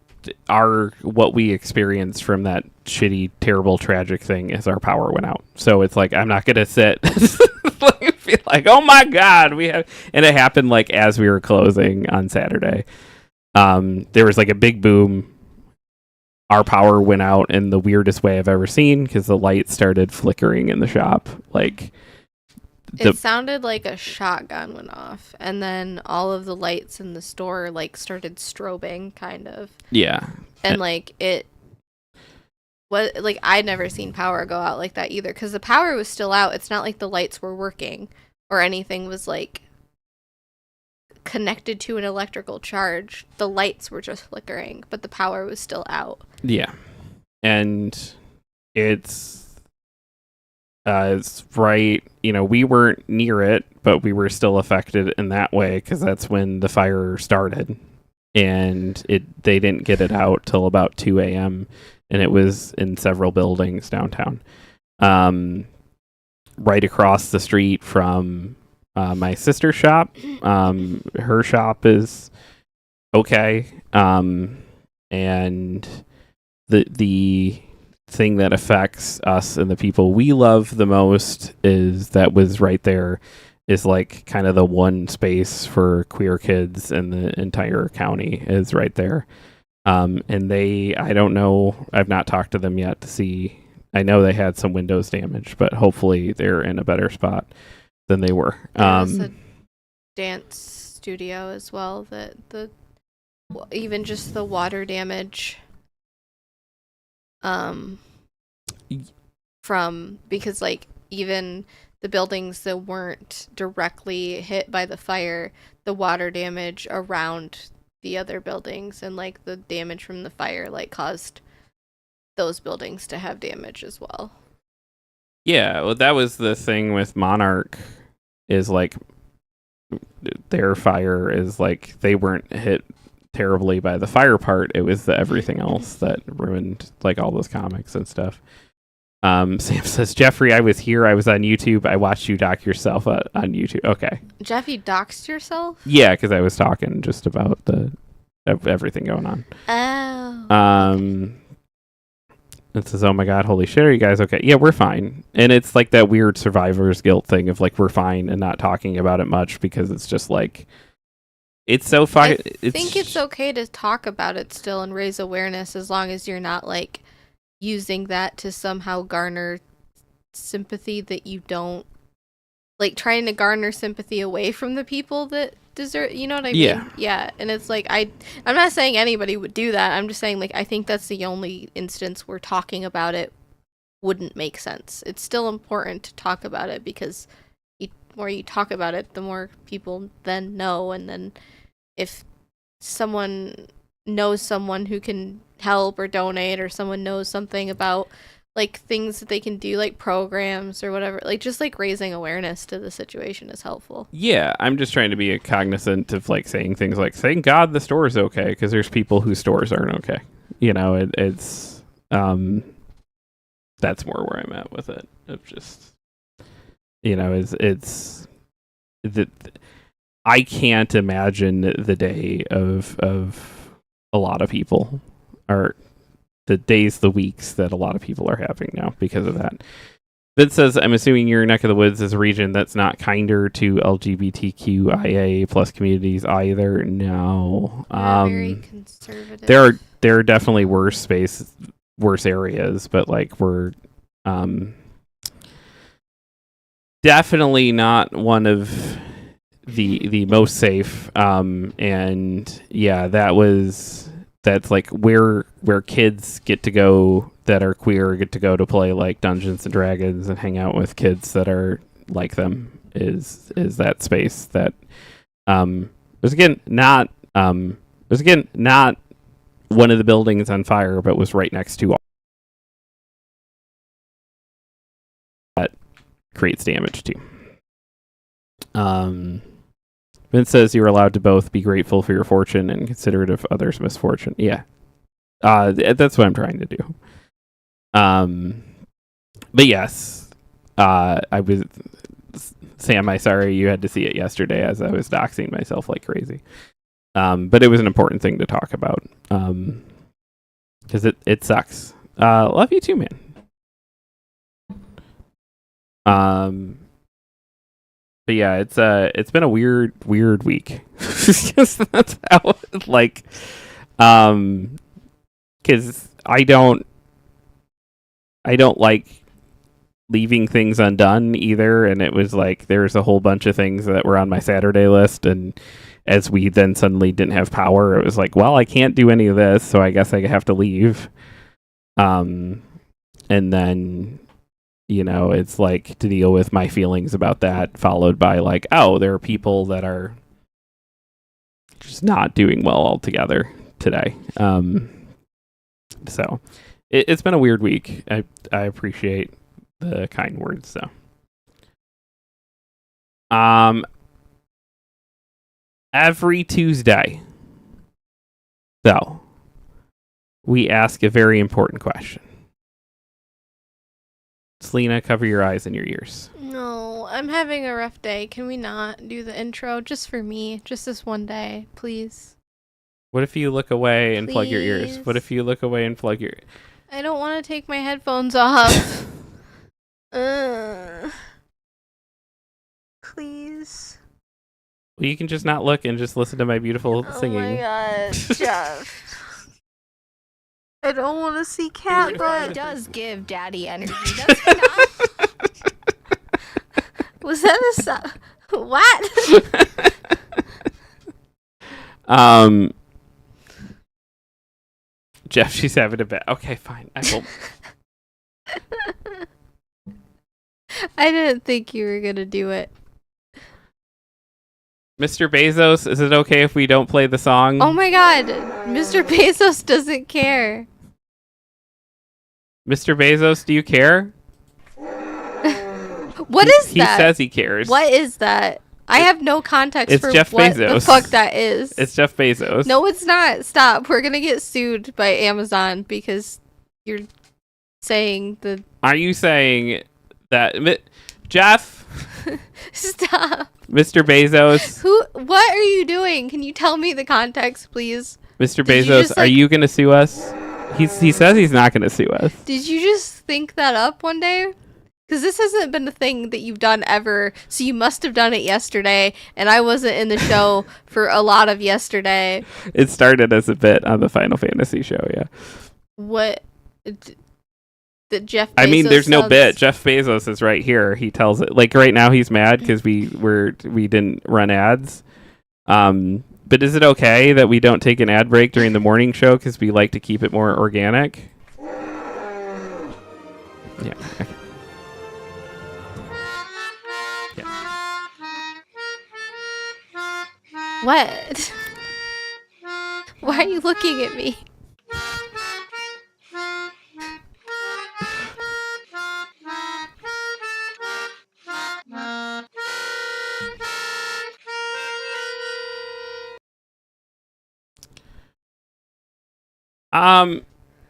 what we experienced from that shitty, terrible, tragic thing is our power went out. So it's like, I'm not gonna sit and feel like, oh my god, and it happened like as we were closing on Saturday. There was like a big boom. Our power went out in the weirdest way I've ever seen, because the lights started flickering in the shop. Like, It sounded like a shotgun went off, and then all of the lights in the store like started strobing, kind of. yeah. And like I'd never seen power go out like that either, because the power was still out. It's not like the lights were working or anything was like connected to an electrical charge. The lights were just flickering, but the power was still out. Yeah. And it's right, we weren't near it, but we were still affected in that way, because that's when the fire started, and they didn't get it out till about 2 a.m. and it was in several buildings downtown, right across the street from my sister's shop. Her shop is okay, and the thing that affects us and the people we love the most was right there, is like kind of the one space for queer kids in the entire county is right there. And I don't know, I've not talked to them yet to see. I know they had some windows damage, but hopefully they're in a better spot than they were. There's a dance studio as well, that even just the water damage because like even the buildings that weren't directly hit by the fire, the water damage around the other buildings and like the damage from the fire like caused those buildings to have damage as well. Yeah, well, that was the thing with Monarch, is like their fire is like they weren't hit terribly by the fire part. It was the everything else that ruined like all those comics and stuff. Sam says, Jeffrey, I was here. I was on YouTube. I watched you doc yourself on YouTube. Okay. Jeff, you doxed yourself? Yeah, because I was talking just about everything going on. Oh. It says, oh my god, holy shit, are you guys okay? Yeah, we're fine. And it's like that weird survivor's guilt thing of like, we're fine and not talking about it much, because it's just like, it's so fine. I think it's okay to talk about it still and raise awareness, as long as you're not like using that to somehow garner sympathy that you don't, like trying to garner sympathy away from the people that deserve, you know what I mean? Yeah. And it's like, I'm not saying anybody would do that. I'm just saying, like, I think that's the only instance where talking about it wouldn't make sense. It's still important to talk about it, because the more you talk about it, the more people then know. And then if someone knows someone who can help or donate, or someone knows something about like things that they can do, like programs or whatever, like just like raising awareness to the situation is helpful. Yeah, I'm just trying to be cognizant of like saying things like, thank God the store is okay, because there's people whose stores aren't okay. It's that's more where I'm at with it. Of just, it's that I can't imagine the day of a lot of people, or the days, the weeks that a lot of people are having now because of that. Vince says, I'm assuming your neck of the woods is a region that's not kinder to LGBTQIA plus communities either. No. Very conservative. There are definitely worse areas, but like we're definitely not one of the most safe. And yeah, that's like where kids get to go that are queer, get to go to play like Dungeons and Dragons and hang out with kids that are like them, is that space that was again not one of the buildings on fire, but was right next to that creates damage too. Vince says you're allowed to both be grateful for your fortune and considerate of others' misfortune. Yeah. That's what I'm trying to do. But yes, I was... Sam, I'm sorry you had to see it yesterday as I was doxing myself like crazy. But it was an important thing to talk about. Because it sucks. Love you too, man. But yeah, it's been a weird week. That's how like, because I don't like leaving things undone either, and it was like there's a whole bunch of things that were on my Saturday list, and as we then suddenly didn't have power, it was like, well, I can't do any of this, so I guess I have to leave. And then, you know, it's like to deal with my feelings about that, followed by like, oh, there are people that are just not doing well altogether today. So it's been a weird week. I appreciate the kind words, though. Every Tuesday, though, we ask a very important question. Selena, cover your eyes and your ears. No, I'm having a rough day. Can we not do the intro just for me? Just this one day, please. What if you look away and plug your ears? Please. What if you look away and plug your... I don't want to take my headphones off. Please. Well, you can just not look and just listen to my beautiful singing. Oh my god, Jeff. I don't want to see cat It butt. does give daddy energy, does it not? Was that a what? Jeff, she's having a bad... Okay, fine. I will... I didn't think you were gonna do it. Mr. Bezos, is it okay if we don't play the song? Oh my god, Mr. Bezos doesn't care. Mr. Bezos, do you care? What is He that? says he cares. What is that? I have no context It's for Jeff what the Bezos. fuck that is. It's Jeff Bezos. No, it's not. Stop. We're gonna get sued by Amazon because you're saying the... Are you saying that... Jeff? Stop. Mr. Bezos? What are you doing? Can you tell me the context, please? Mr. Did you Bezos, just, are like- you going to sue us? He says he's not going to sue us. Did you just think that up one day? Because this hasn't been a thing that you've done ever, so you must have done it yesterday, and I wasn't in the show for a lot of yesterday. It started as a bit on the Final Fantasy show, yeah. What? That Jeff Bezos I mean, there's no sounds- bit. Jeff Bezos is right here. He tells it. Like, right now he's mad because we didn't run ads. But is it okay that we don't take an ad break during the morning show because we like to keep it more organic? Yeah. Okay. Yeah. What? Why are you looking at me?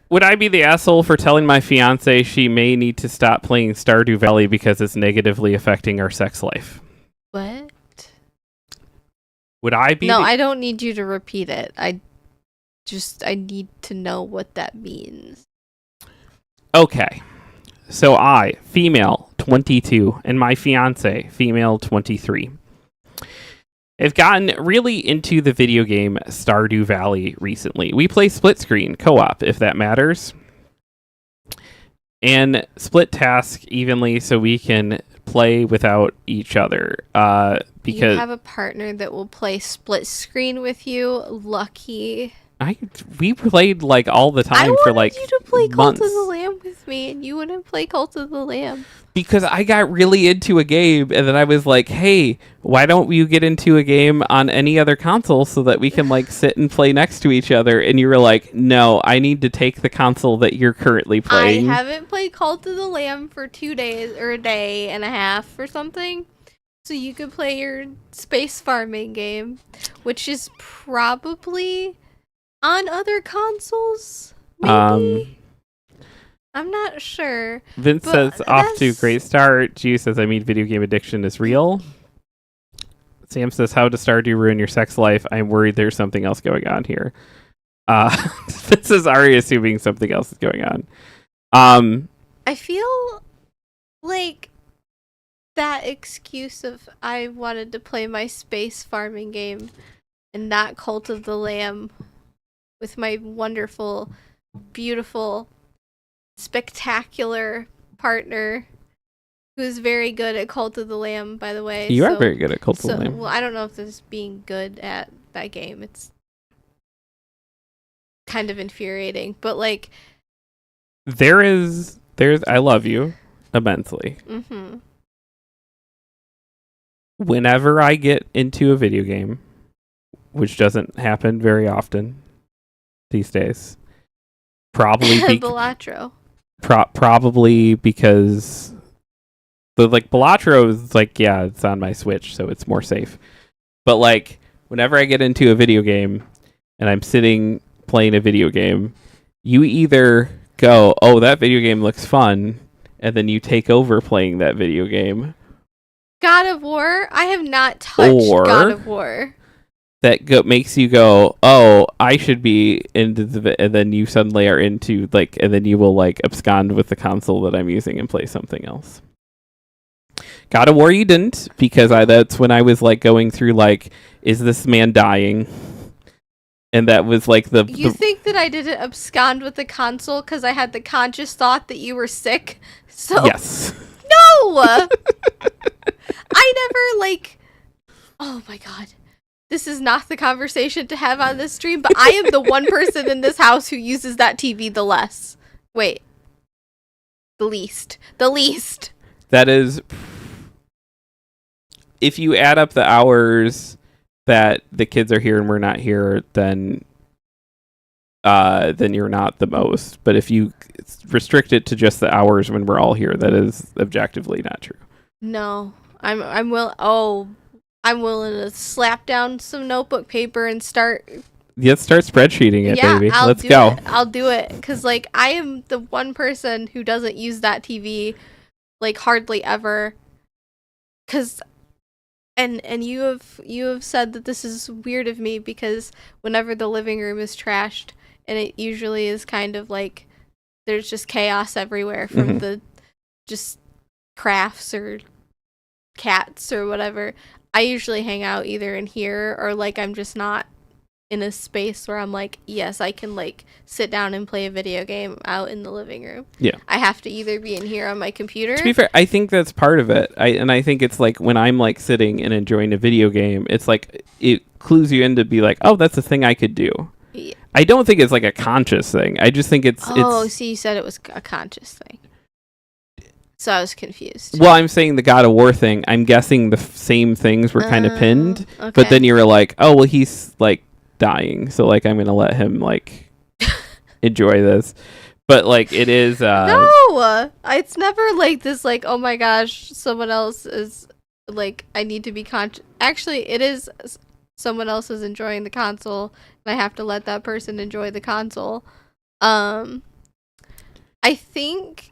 Would I be the asshole for telling my fiance she may need to stop playing Stardew Valley because it's negatively affecting our sex life? What? Would I be? No, I don't need you to repeat it. I need to know what that means. Okay. So I, female, 22, and my fiance, female, 23, have gotten really into the video game Stardew Valley recently. We play split screen co-op, if that matters, and split task evenly so we can play without each other. Because you have a partner that will play split screen with you. Lucky. we played like all the time for like you to play months. Cult of the Lamb with me, and you wouldn't play Cult of the Lamb. Because I got really into a game, and then I was like, hey, why don't you get into a game on any other console so that we can, like, sit and play next to each other? And you were like, no, I need to take the console that you're currently playing. I haven't played Cult of the Lamb for 2 days, or a day and a half or something. So you could play your space farming game, which is probably on other consoles. Maybe. I'm not sure. Vince says, off to a great start. G says, I mean, video game addiction is real. Sam says, how does Stardew ruin your sex life? I'm worried there's something else going on here. Vince says, Ari assuming something else is going on. I feel like that excuse of I wanted to play my space farming game and not Cult of the Lamb with my wonderful, beautiful, spectacular partner who's very good at Cult of the Lamb, by the way. You are very good at Cult of the Lamb. Well, I don't know if this is being good at that game. It's kind of infuriating, but like there's I love you immensely. Mm-hmm. Whenever I get into a video game, which doesn't happen very often these days, probably Balatro. Probably because Balatro is like, yeah, it's on my Switch, so it's more safe. But like whenever I get into a video game and I'm sitting playing a video game, you either go, oh, that video game looks fun, and then you take over playing that video game. God of War? I have not touched God of War. That makes you go, oh, I should be into and then you suddenly are into and then you will abscond with the console that I'm using and play something else. God of War, you didn't, because that's when I was going through is this man dying? And that was You think that I didn't abscond with the console because I had the conscious thought that you were sick? So yes. No. I never Oh my god. This is not the conversation to have on this stream, but I am the one person in this house who uses that TV the less. Wait. The least. The least. That is, if you add up the hours that the kids are here and we're not here, then you're not the most. But if you restrict it to just the hours when we're all here, that is objectively not true. No, I'm willing to slap down some notebook paper and start. Let's start spreadsheeting it, baby. Let's go. I'll do it because I am the one person who doesn't use that TV hardly ever. And you have said that this is weird of me because whenever the living room is trashed, and it usually is kind of there's just chaos everywhere from the just crafts or cats or whatever. I usually hang out either in here or I'm just not in a space where I'm yes, I can sit down and play a video game out in the living room. Yeah. I have to either be in here on my computer. To be fair, I think that's part of it. I think it's when I'm sitting and enjoying a video game, it's it clues you in to be oh, that's a thing I could do. Yeah. I don't think it's a conscious thing. I just think it's see, you said it was a conscious thing. So I was confused. Well, I'm saying the God of War thing, I'm guessing the same things were kind of pinned, okay. But then you were oh, well, he's dying, so I'm gonna let him enjoy this. But it is no, it's never this oh my gosh, someone else is I need to be conscious. Actually, it is someone else is enjoying the console and I have to let that person enjoy the console. I think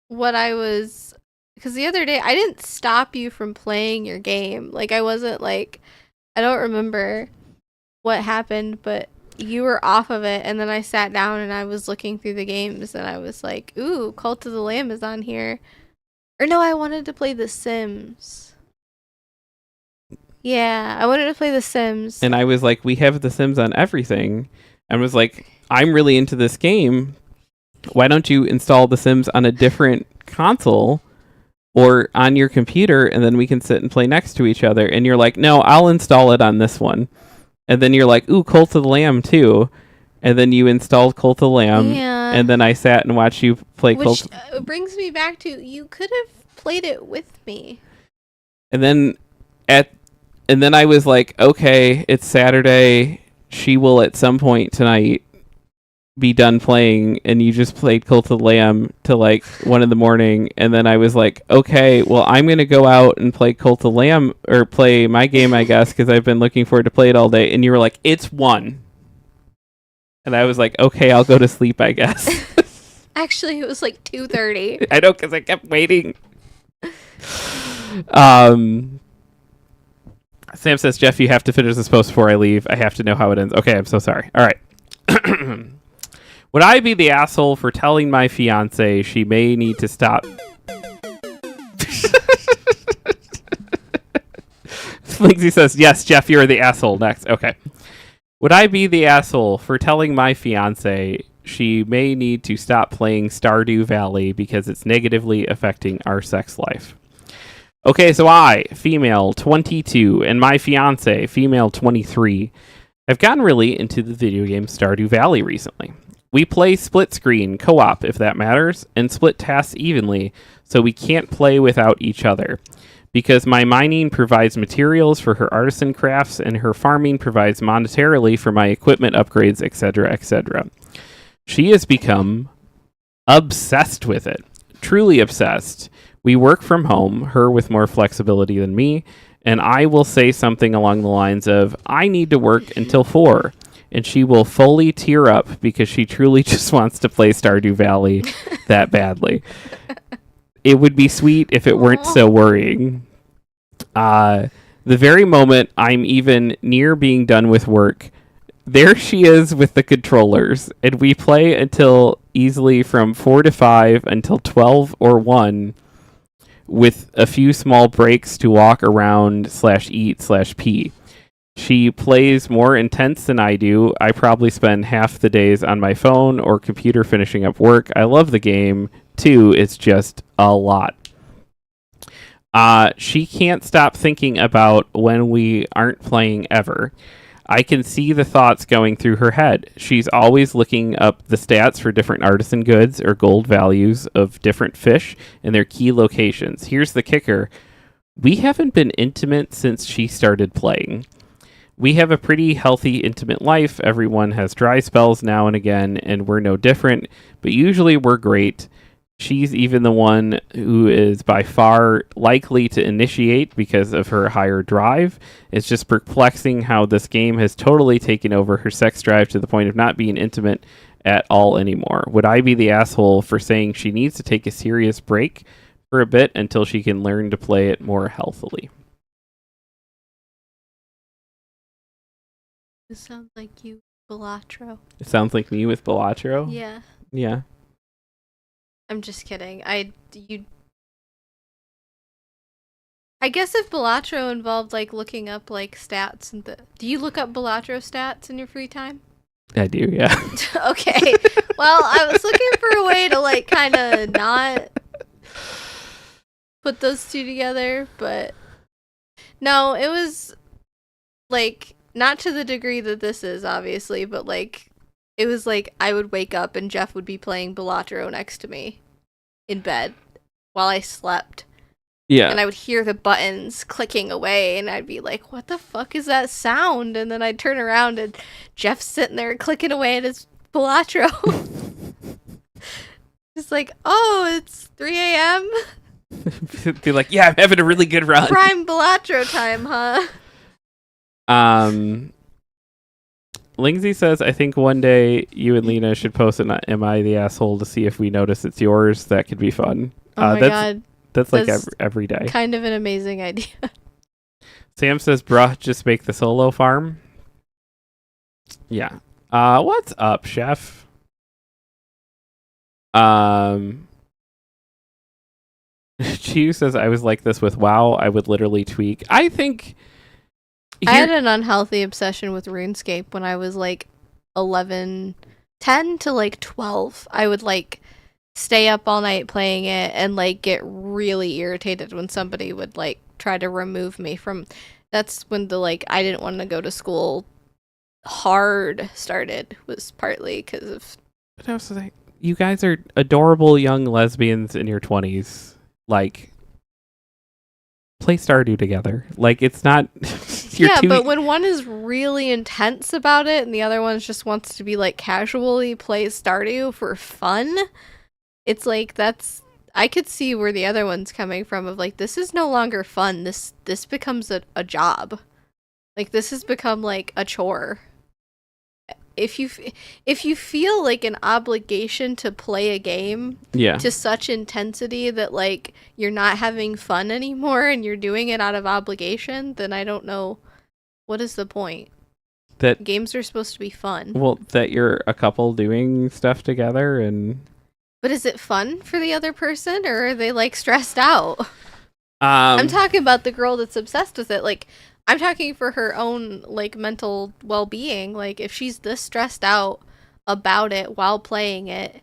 what I was, because the other day I didn't stop you from playing your game. I wasn't I don't remember what happened, but you were off of it, and then I sat down and I was looking through the games and I was ooh, Cult of the Lamb is on here. Or no, I wanted to play The Sims. Yeah, I wanted to play The Sims. And I was we have The Sims on everything. And was I'm really into this game. Why don't you install The Sims on a different console or on your computer, and then we can sit and play next to each other? And you're no, I'll install it on this one. And then you're ooh, Cult of the Lamb too. And then you installed Cult of the Lamb. Yeah. And then I sat and watched you play Which brings me back to, you could have played it with me. And then I was okay, it's Saturday. She will at some point tonight be done playing and you just played Cult of the Lamb to like 1 a.m, and then I was like, okay, well, I'm gonna go out and play Cult of the Lamb or play my game, I guess, because I've been looking forward to play it all day. And you were like, it's 1, and I was like, okay, I'll go to sleep, I guess. Actually, it was like 2:30. I know, because I kept waiting. Sam says, Jeff, you have to finish this post before I leave. I have to know how it ends. Okay, I'm so sorry. All right. Would I be the asshole for telling my fiance she may need to stop? Lindsay says, yes, Jeff, you're the asshole. Next. Okay. Would I be the asshole for telling my fiance she may need to stop playing Stardew Valley because it's negatively affecting our sex life? Okay, so I, female 22, and my fiance, female 23, have gotten really into the video game Stardew Valley recently. We play split screen, co-op if that matters, and split tasks evenly, so we can't play without each other. Because my mining provides materials for her artisan crafts, and her farming provides monetarily for my equipment upgrades, etc., etc. She has become obsessed with it. Truly obsessed. We work from home, her with more flexibility than me, and I will say something along the lines of, I need to work until 4, and she will fully tear up because she truly just wants to play Stardew Valley that badly. It would be sweet if it weren't so worrying. The very moment I'm even near being done with work, there she is with the controllers, and we play until easily from 4 to 5 until 12 or 1, with a few small breaks to walk around /eat/pee. She plays more intense than I do. I probably spend half the days on my phone or computer finishing up work. I love the game, too. It's just a lot. She can't stop thinking about when we aren't playing ever. I can see the thoughts going through her head. She's always looking up the stats for different artisan goods or gold values of different fish and their key locations. Here's the kicker. We haven't been intimate since she started playing. We have a pretty healthy, intimate life. Everyone has dry spells now and again, and we're no different, but usually we're great. She's even the one who is by far likely to initiate because of her higher drive. It's just perplexing how this game has totally taken over her sex drive to the point of not being intimate at all anymore. Would I be the asshole for saying she needs to take a serious break for a bit until she can learn to play it more healthily? This sounds like you, Belatro. It sounds like me with Belatro? Yeah. Yeah. I'm just kidding. I guess if Belatro involved like looking up like stats and do you look up Belatro stats in your free time? I do, yeah. Okay. Well, I was looking for a way to like kind of not put those two together, but no, it was like not to the degree that this is obviously, but like it was like I would wake up and Jeff would be playing Belatro next to me in bed while I slept. Yeah. And I would hear the buttons clicking away and I'd be like, what the fuck is that sound? And then I'd turn around and Jeff's sitting there clicking away at his Belatro. It's like, oh, it's 3 a.m. Be like, yeah, I'm having a really good run. Prime Belatro time, huh? Lindsay says, I think one day you and Lena should post an Am I the Asshole to see if we notice it's yours. That could be fun. Oh my god. That's like every day. Kind of an amazing idea. Sam says, bruh, just make the solo farm. Yeah. What's up, chef? Chiu says, I was like this with WoW. I would literally tweak. I think... I had an unhealthy obsession with RuneScape when I was like 10 to like 12. I would like stay up all night playing it and like get really irritated when somebody would like try to remove me from. That's when the like I didn't want to go to school hard started, was partly because of. But I was like, you guys are adorable young lesbians in your 20s. Like, play Stardew together. Like, it's not. Yeah, but when one is really intense about it and the other one just wants to be like casually play Stardew for fun, it's like I could see where the other one's coming from of like, this is no longer fun. This becomes a job. Like, this has become like a chore. If you feel like an obligation to play a game to such intensity that like you're not having fun anymore and you're doing it out of obligation, then I don't know what is the point. That games are supposed to be fun. Well, that you're a couple doing stuff together and. But is it fun for the other person, or are they like stressed out? I'm talking about the girl that's obsessed with it. Like, I'm talking for her own like mental well-being. Like, if she's this stressed out about it while playing it,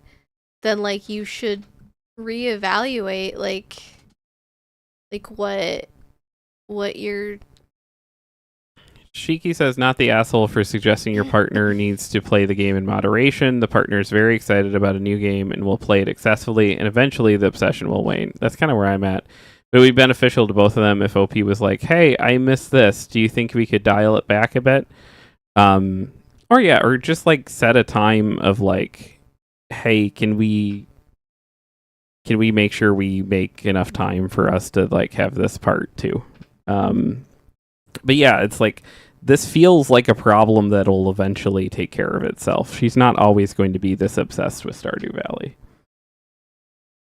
then like you should reevaluate like what you're. Shiki says, not the asshole for suggesting your partner needs to play the game in moderation. The partner is very excited about a new game and will play it excessively, and eventually the obsession will wane. That's kind of where I'm at. It would be beneficial to both of them if OP was like, hey, I missed this. Do you think we could dial it back a bit? Or just like set a time of like, hey, can we make sure we make enough time for us to like have this part too? But yeah, it's like, this feels like a problem that'll eventually take care of itself. She's not always going to be this obsessed with Stardew Valley.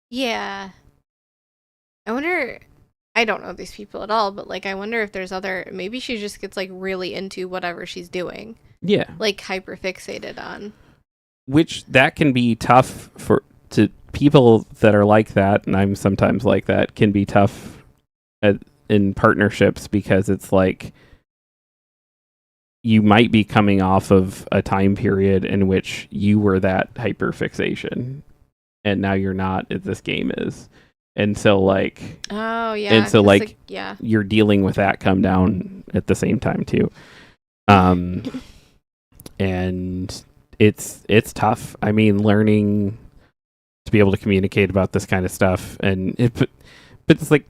Yeah. I don't know these people at all, but like, I wonder if there's maybe she just gets like really into whatever she's doing. Yeah. Like hyper fixated on. Which that can be tough to people that are like that, and I'm sometimes like that, can be tough in partnerships, because it's like you might be coming off of a time period in which you were that hyperfixation and now you're not, as this game is. And so like, oh yeah, and so like, yeah, you're dealing with that come down at the same time too. And it's tough. I mean, learning to be able to communicate about this kind of stuff, and but it's like,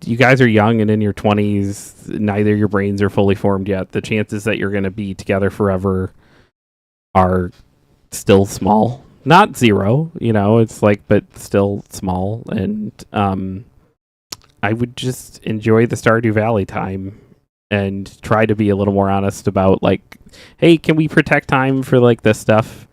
you guys are young and in your 20s, neither your brains are fully formed yet. The chances that you're going to be together forever are still small. Not zero, it's like, but still small. And I would just enjoy the Stardew Valley time and try to be a little more honest about like, hey, can we protect time for like this stuff?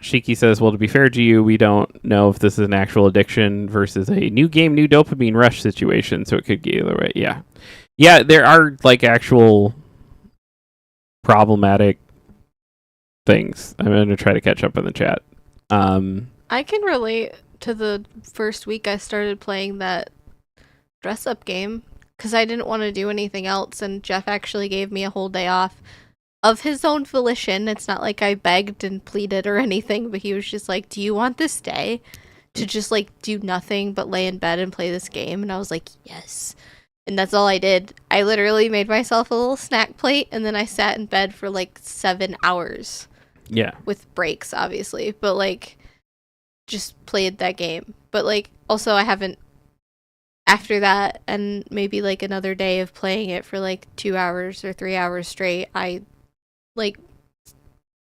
Shiki says, well, to be fair to you, we don't know if this is an actual addiction versus a new game, new dopamine rush situation, so it could get either way. Yeah. Yeah, there are, like, actual problematic things. I'm going to try to catch up in the chat. I can relate to the first week I started playing that dress-up game, because I didn't want to do anything else, and Jeff actually gave me a whole day off. Of his own volition. It's not like I begged and pleaded or anything, but he was just like, do you want this day to just like do nothing but lay in bed and play this game? And I was like, yes. And that's all I did. I literally made myself a little snack plate, and then I sat in bed for like 7 hours. Yeah. With breaks, obviously, but like just played that game. But like also I haven't, after that and maybe like another day of playing it for like 2 hours or 3 hours straight, I like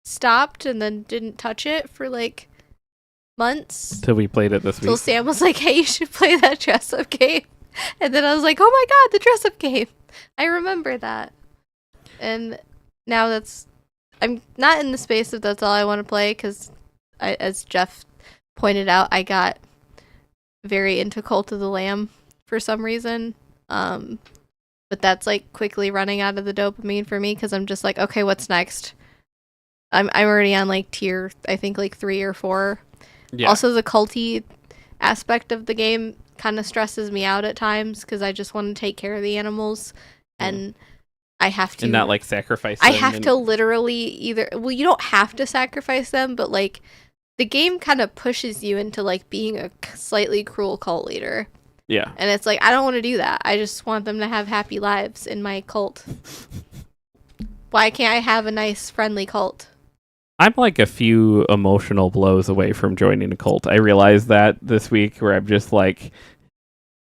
stopped and then didn't touch it for like months. Till we played it this week. Till Sam was like, hey, you should play that dress-up game. And then I was like, oh my god, the dress-up game. I remember that. And now I'm not in the space of that's all I want to play, because as Jeff pointed out, I got very into Cult of the Lamb for some reason. But that's like quickly running out of the dopamine for me, because I'm just like, okay, what's next? I'm already on like tier, I think like 3 or 4. Yeah. Also, the culty aspect of the game kind of stresses me out at times, because I just want to take care of the animals, and I have to, and not like sacrifice them. I have to literally either, well, you don't have to sacrifice them, but like the game kind of pushes you into like being a slightly cruel cult leader. Yeah. And it's like, I don't want to do that. I just want them to have happy lives in my cult. Why can't I have a nice, friendly cult? I'm like a few emotional blows away from joining a cult. I realized that this week where I'm just like,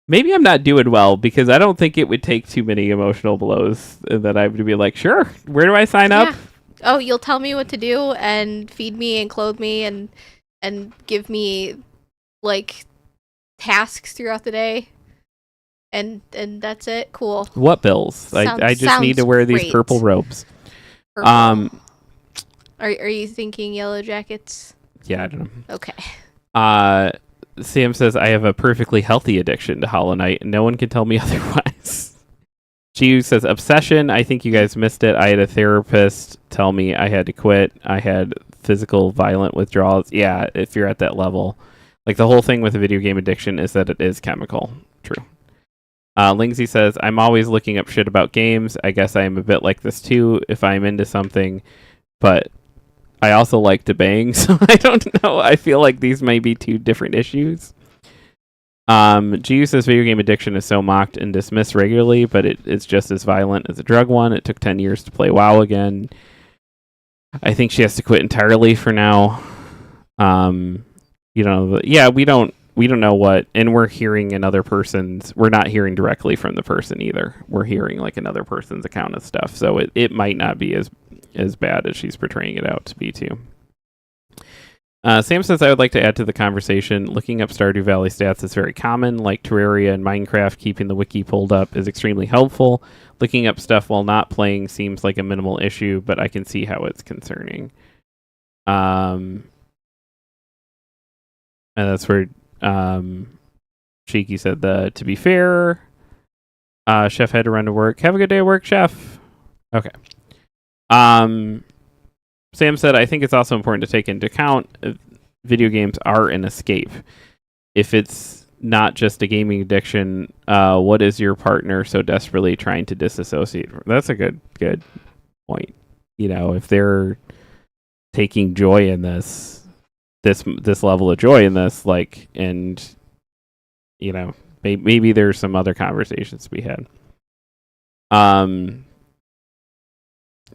maybe I'm not doing well because I don't think it would take too many emotional blows that I would be like, sure, where do I sign up? Oh, you'll tell me what to do and feed me and clothe me and give me like tasks throughout the day. And that's it. Cool. What bills? I just need to wear these great. purple robes. Purple. Are you thinking Yellow Jackets? Yeah, I don't know. Okay. Sam says, I have a perfectly healthy addiction to Hollow Knight, and no one can tell me otherwise. G says, obsession. I think you guys missed it. I had a therapist tell me I had to quit. I had physical violent withdrawals. Yeah, if you're at that level. Like, the whole thing with a video game addiction is that it is chemical. True. Lindsay says, I'm always looking up shit about games. I guess I am a bit like this too if I'm into something, but I also like to bang, so I don't know. I feel like these may be two different issues. G says video game addiction is so mocked and dismissed regularly, but it's just as violent as a drug one. It took 10 years to play WoW again. I think she has to quit entirely for now. We don't know what, and we're hearing we're not hearing directly from the person either. We're hearing like another person's account of stuff, so it might not be as bad as she's portraying it out to be too. Sam says, I would like to add to the conversation, looking up Stardew Valley stats is very common, like Terraria and Minecraft. Keeping the wiki pulled up is extremely helpful. Looking up stuff while not playing seems like a minimal issue, but I can see how it's concerning. And that's where Cheeky said, to be fair, Chef had to run to work. Have a good day at work, Chef. Okay. Sam said, I think it's also important to take into account video games are an escape. If it's not just a gaming addiction, what is your partner so desperately trying to disassociate from? That's a good point. You know, if they're taking joy in this level of joy in this, like, and you know, maybe there's some other conversations to be had.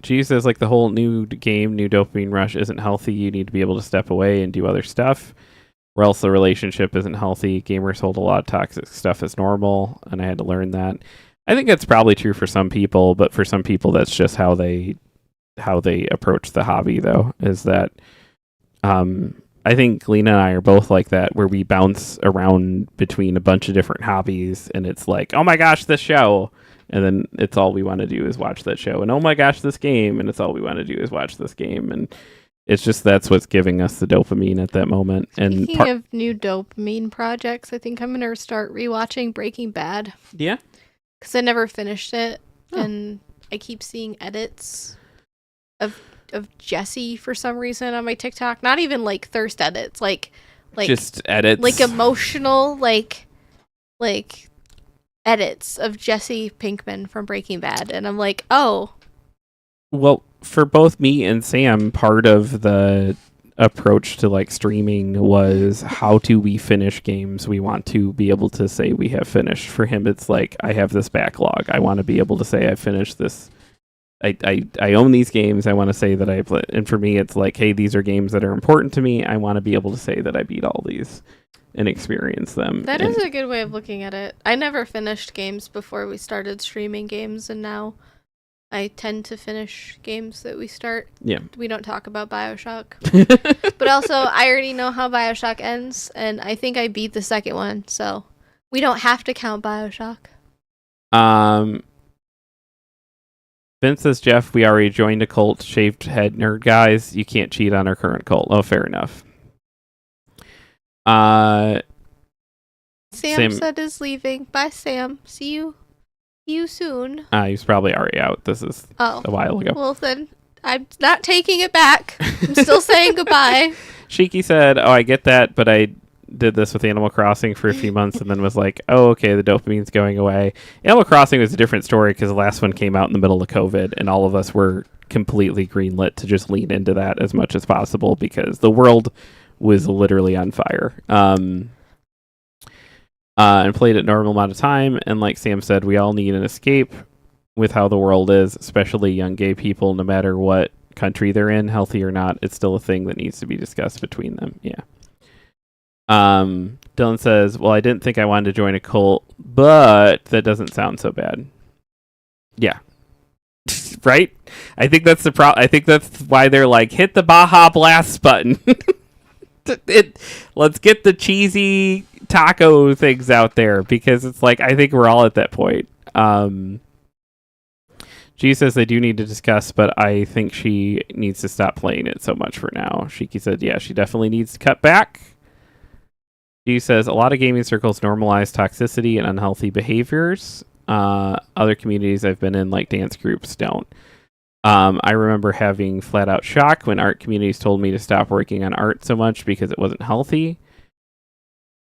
G says, like, the whole new dopamine rush isn't healthy. You need to be able to step away and do other stuff, or else the relationship isn't healthy. Gamers hold a lot of toxic stuff as normal, and I had to learn that. I think that's probably true for some people, but for some people, that's just how they approach the hobby, though, is that I think Lena and I are both like that, where we bounce around between a bunch of different hobbies, and it's like, oh my gosh, this show. And then it's all we want to do is watch that show. And oh my gosh, this game. And it's all we want to do is watch this game. And it's just that's what's giving us the dopamine at that moment. Speaking of new dopamine projects, I think I'm going to start rewatching Breaking Bad. Yeah? Because I never finished it. Oh. And I keep seeing edits of Jesse for some reason on my TikTok. Not even like thirst edits. Like just edits. Like emotional, like edits of Jesse Pinkman from Breaking Bad, and I'm like, oh. Well, for both me and Sam, part of the approach to like streaming was how do we finish games we want to be able to say we have finished. For him, it's like, I have this backlog. I want to be able to say I finished this. I own these games. I want to say that I played. And for me, it's like, hey, these are games that are important to me. I want to be able to say that I beat all these and experience them. That is a good way of looking at it. I never finished games before we started streaming games, and now I tend to finish games that we start. Yeah. We don't talk about BioShock. But also, I already know how BioShock ends, and I think I beat the second one, so we don't have to count BioShock. Vince says, Jeff, we already joined a cult, shaved head nerd guys. You can't cheat on our current cult. Oh, fair enough. Sam said is leaving. Bye, Sam. See you soon. He's probably already out. This is a while ago. Well, then I'm not taking it back. I'm still saying goodbye. Shiki said, oh, I get that, but I did this with Animal Crossing for a few months and then was like, oh, okay, the dopamine's going away. Animal Crossing was a different story because the last one came out in the middle of COVID, and all of us were completely greenlit to just lean into that as much as possible because the world was literally on fire. And played it normal amount of time, and like Sam said, we all need an escape with how the world is, especially young gay people, no matter what country they're in, healthy or not, it's still a thing that needs to be discussed between them. Yeah. Dylan says, well, I didn't think I wanted to join a cult, but that doesn't sound so bad. Yeah. Right? I think that's the I think that's why they're like, hit the Baja Blast button. Let's get the cheesy taco things out there, because it's like, I think we're all at that point. G says they do need to discuss, but I think she needs to stop playing it so much for now. Shiki said, yeah, she definitely needs to cut back. G says a lot of gaming circles normalize toxicity and unhealthy behaviors. Other communities I've been in, like dance groups, don't. I remember having flat out shock when art communities told me to stop working on art so much because it wasn't healthy.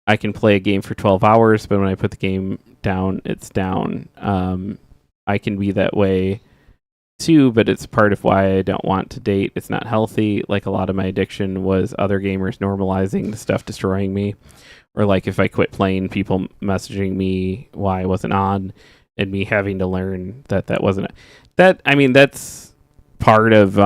I can play a game for 12 hours, but when I put the game down, it's down. I can be that way too, but it's part of why I don't want to date. It's not healthy. Like, a lot of my addiction was other gamers normalizing the stuff destroying me. Or like, if I quit playing, people messaging me why I wasn't on, and me having to learn that that wasn't that. I mean, that's part of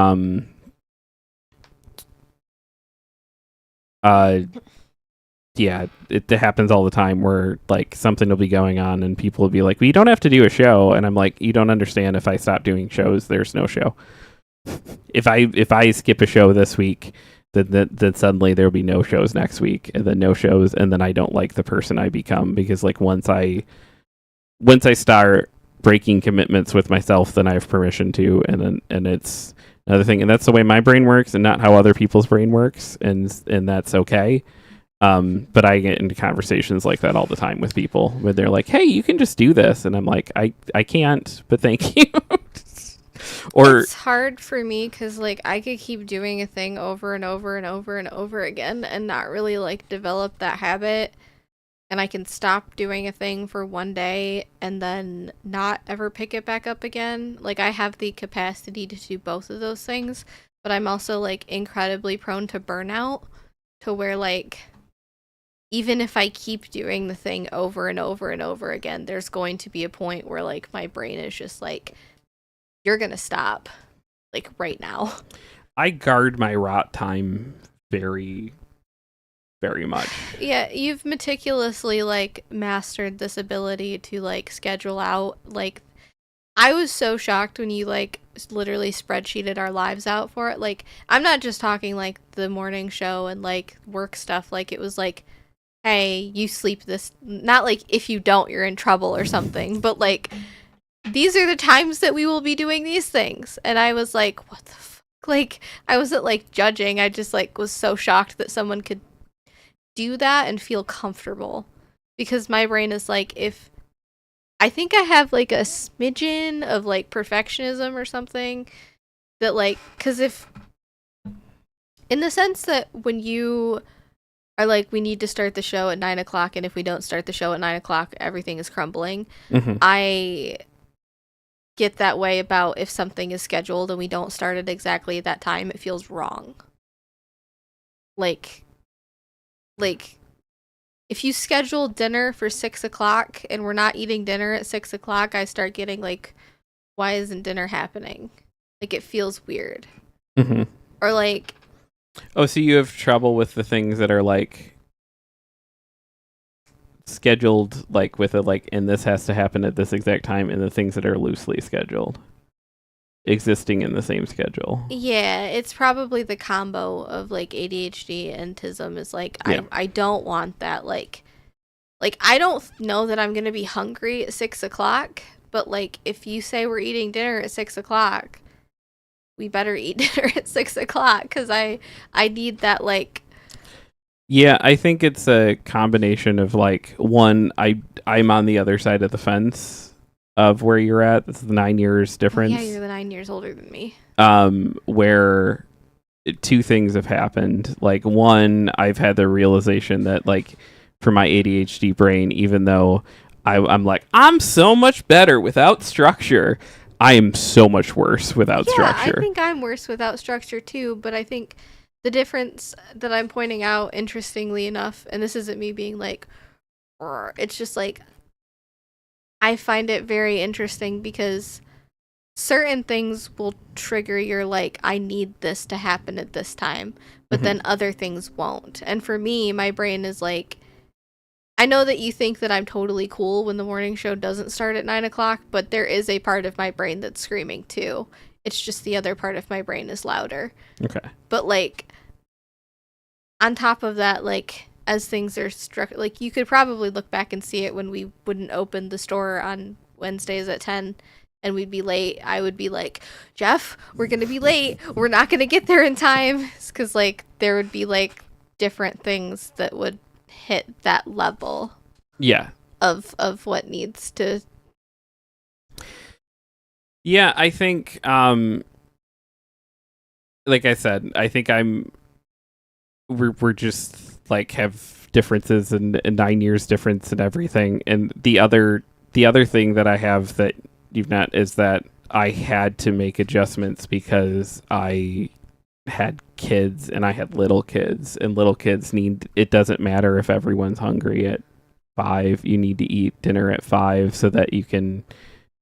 yeah, it happens all the time where like something will be going on and people will be like, well, you don't have to do a show, and I'm like, you don't understand. If I stop doing shows, there's no show. If I skip a show this week, then suddenly there'll be no shows next week, and then no shows, and then I don't like the person I become, because like once I start breaking commitments with myself, then I have permission to, and it's another thing, and that's the way my brain works, and not how other people's brain works, and that's okay. But I get into conversations like that all the time with people where they're like, hey, you can just do this, and I'm like, I can't, but thank you. Or it's hard for me because like I could keep doing a thing over and over and over and over again and not really like develop that habit, and I can stop doing a thing for one day and then not ever pick it back up again. Like, I have the capacity to do both of those things, but I'm also like incredibly prone to burnout, to where like even if I keep doing the thing over and over and over again, there's going to be a point where like my brain is just like, you're gonna stop like right now. I guard my rot time very, very much. Yeah, you've meticulously like mastered this ability to like schedule out. Like, I was so shocked when you like literally spreadsheeted our lives out for it. Like, I'm not just talking like the morning show and like work stuff. Like, it was like, hey, you sleep this, not like if you don't, you're in trouble or something, but like, these are the times that we will be doing these things. And I was like, what the fuck? Like, I wasn't like judging. I just like was so shocked that someone could do that and feel comfortable, because my brain is like, if I think I have like a smidgen of like perfectionism or something, that like, because if in the sense that when you are like, we need to start the show at 9:00, and if we don't start the show at 9:00, everything is crumbling. I get that way about if something is scheduled and we don't start at exactly that time, it feels wrong. Like if you schedule dinner for 6:00 and we're not eating dinner at 6:00, I start getting like, why isn't dinner happening? Like, it feels weird. Or like, oh, so you have trouble with the things that are like scheduled, like with a like, and this has to happen at this exact time, and the things that are loosely scheduled existing in the same schedule. Yeah, it's probably the combo of like ADHD and TISM is like, yeah. I don't want that. Like I don't know that I'm gonna be hungry at 6:00, but like if you say we're eating dinner at 6:00, we better eat dinner at 6:00, because I need that like. Yeah, I think it's a combination of like, one, I'm on the other side of the fence of where you're at. It's the 9 years difference. Yeah, you're the 9 years older than me. Where two things have happened. Like, one, I've had the realization that like for my ADHD brain, even though I'm like, I'm so much better without structure, I am so much worse without structure. I think I'm worse without structure too, but I think the difference that I'm pointing out, interestingly enough, and this isn't me being like, it's just like, I find it very interesting because certain things will trigger your like, I need this to happen at this time, but then other things won't. And for me, my brain is like, I know that you think that I'm totally cool when the morning show doesn't start at 9 o'clock, but there is a part of my brain that's screaming too. It's just the other part of my brain is louder. Okay. But like, on top of that, like, as things are like, you could probably look back and see it when we wouldn't open the store on Wednesdays at 10 and we'd be late. I would be like, Jeff, we're going to be late. We're not going to get there in time. Because, like, there would be, like, different things that would hit that level. Yeah. Of what needs to. Yeah, I think, like I said, I think we're just, like, have differences and 9 years difference and everything. And the other thing that I have that you've not is that I had to make adjustments because I had kids and I had little kids, and little kids it doesn't matter if everyone's hungry at 5, you need to eat dinner at 5 so that you can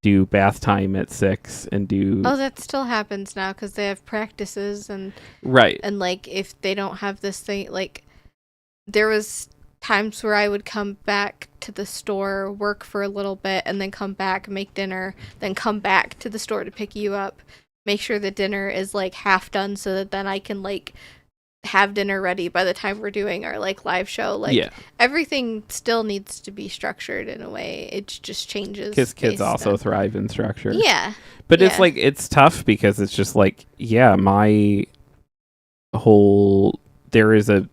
do bath time at 6 and do. Oh, that still happens now because they have practices and right. And like, if they don't have this thing, like, there was times where I would come back to the store, work for a little bit, and then come back, make dinner, then come back to the store to pick you up, make sure the dinner is like half done so that then I can like have dinner ready by the time we're doing our like live show. Like, everything still needs to be structured in a way. It just changes. Because kids also thrive in structure. Yeah. But it's like, it's tough because it's just like, yeah, my whole, there is a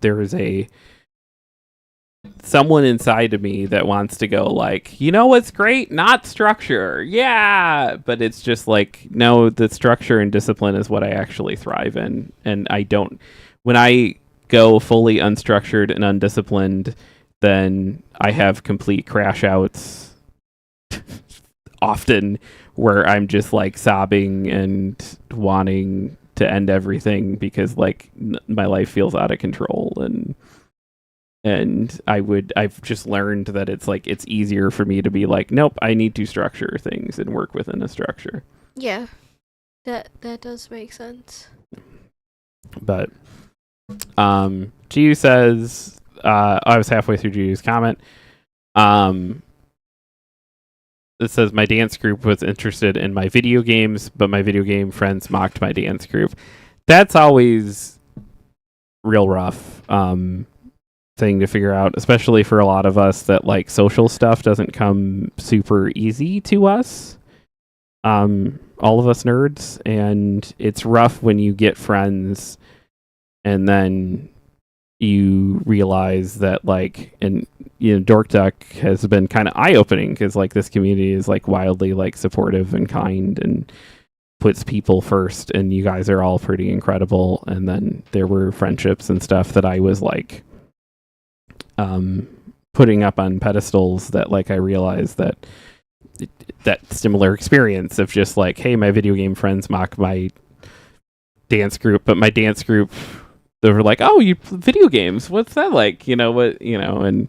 someone inside of me that wants to go like, you know what's great? Not structure. Yeah. But it's just like, no, the structure and discipline is what I actually thrive in. And I don't, when I go fully unstructured and undisciplined, then I have complete crash outs often where I'm just like sobbing and wanting to end everything because like my life feels out of control. And I've just learned that it's like, it's easier for me to be like, nope, I need to structure things and work within a structure. Yeah, that does make sense. But, Giu says, I was halfway through Giu's comment. It says, my dance group was interested in my video games, but my video game friends mocked my dance group. That's always real rough. Thing to figure out, especially for a lot of us that like social stuff doesn't come super easy to us. All of us nerds, and it's rough when you get friends and then you realize that like, and you know, Dork Duck has been kind of eye-opening because like this community is like wildly like supportive and kind and puts people first, and you guys are all pretty incredible. And then there were friendships and stuff that I was like putting up on pedestals that like I realized that that similar experience of just like, hey, my video game friends mock my dance group, but my dance group, they were like, oh, you video games, what's that like, you know what, you know. And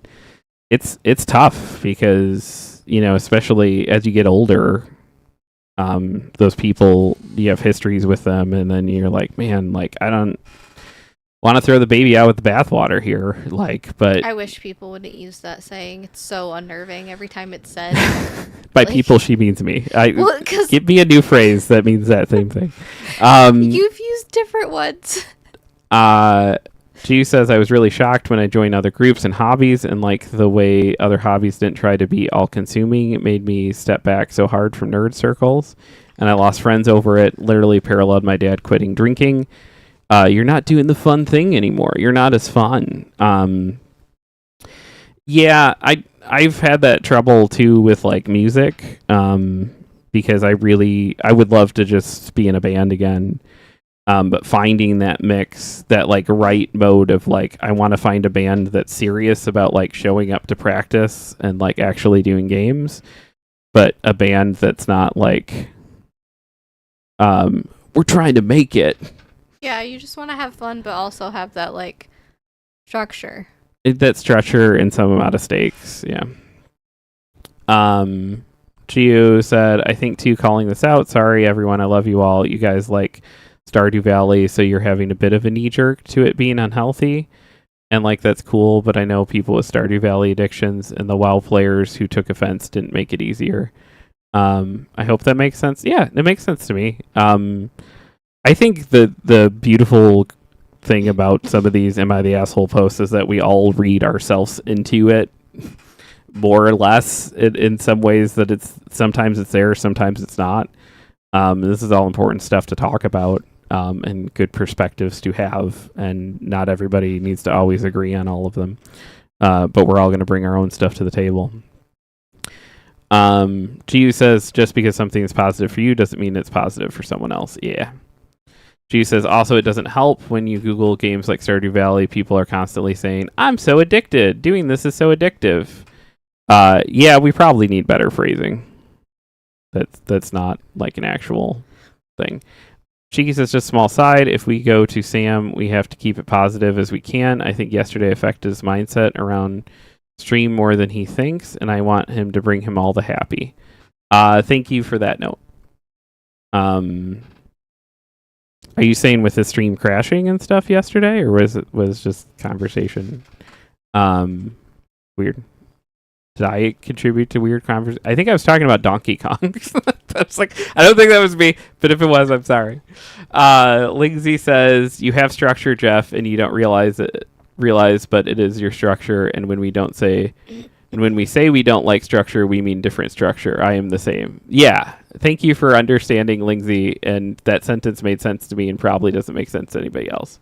it's tough because, you know, especially as you get older, those people, you have histories with them, and then you're like, man, like I don't want to throw the baby out with the bathwater here, like, but I wish people wouldn't use that saying. It's so unnerving every time it's said. by like, people, she means me. Well, give me a new phrase that means that same thing. You've used different ones. G says, I was really shocked when I joined other groups and hobbies, and like the way other hobbies didn't try to be all-consuming. It made me step back so hard from nerd circles, and I lost friends over it. Literally paralleled my dad quitting drinking. You're not doing the fun thing anymore. You're not as fun. Yeah, I've had that trouble too with like music, because I would love to just be in a band again. But finding that mix, that like right mode of like, I want to find a band that's serious about like showing up to practice and like actually doing games, but a band that's not like, we're trying to make it. Yeah, you just want to have fun, but also have that, like, structure. That structure and some amount of stakes, yeah. Gio said, I think too, calling this out. Sorry, everyone. I love you all. You guys like Stardew Valley, so you're having a bit of a knee jerk to it being unhealthy. And like, that's cool, but I know people with Stardew Valley addictions, and the WoW players who took offense didn't make it easier. I hope that makes sense. Yeah, it makes sense to me. I think the beautiful thing about some of these Am I the Asshole posts is that we all read ourselves into it more or less in some ways, that sometimes it's there, sometimes it's not. This is all important stuff to talk about, and good perspectives to have, and not everybody needs to always agree on all of them. But we're all going to bring our own stuff to the table. GU says, just because something is positive for you doesn't mean it's positive for someone else. Yeah. G says, also, it doesn't help when you Google games like Stardew Valley. People are constantly saying, I'm so addicted. Doing this is so addictive. Yeah, we probably need better phrasing. That's not like an actual thing. Cheeky says, just small side. If we go to Sam, we have to keep it positive as we can. I think yesterday affected his mindset around stream more than he thinks, and I want him to bring him all the happy. Thank you for that note. Are you saying with the stream crashing and stuff yesterday, or was just conversation weird? Did I contribute to weird conversation? I think I was talking about Donkey Kong. That's like, I don't think that was me, but if it was, I'm sorry. Lindsay says, you have structure, Jeff, and you don't realize, but it is your structure. And when we say we don't like structure, we mean different structure. I am the same. Yeah. Thank you for understanding, Lindsay. And that sentence made sense to me and probably doesn't make sense to anybody else.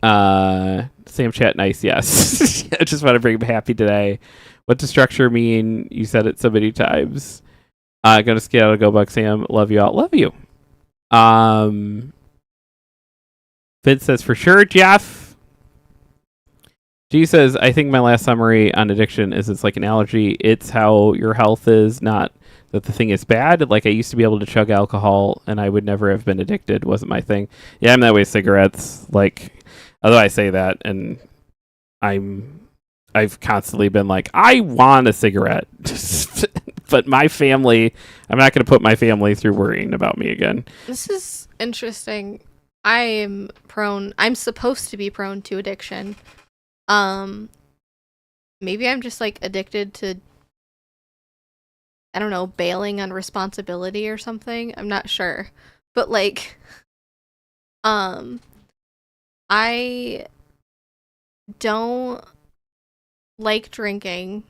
Sam chat, nice, yes. I just want to bring him happy today. What does structure mean? You said it so many times. Gonna scale, go Buck Sam. Love you all. Love you. Vince says, for sure, Jeff. G says, I think my last summary on addiction is it's like an allergy. It's how your health is, not that the thing is bad. Like, I used to be able to chug alcohol, and I would never have been addicted. Wasn't my thing. Yeah, I'm that way with cigarettes. Like, although I say that, and I've constantly been like, I want a cigarette. But my family, I'm not going to put my family through worrying about me again. This is interesting. I'm supposed to be prone to addiction. Maybe I'm just like addicted to, I don't know, bailing on responsibility or something. I'm not sure. But like, I don't like drinking.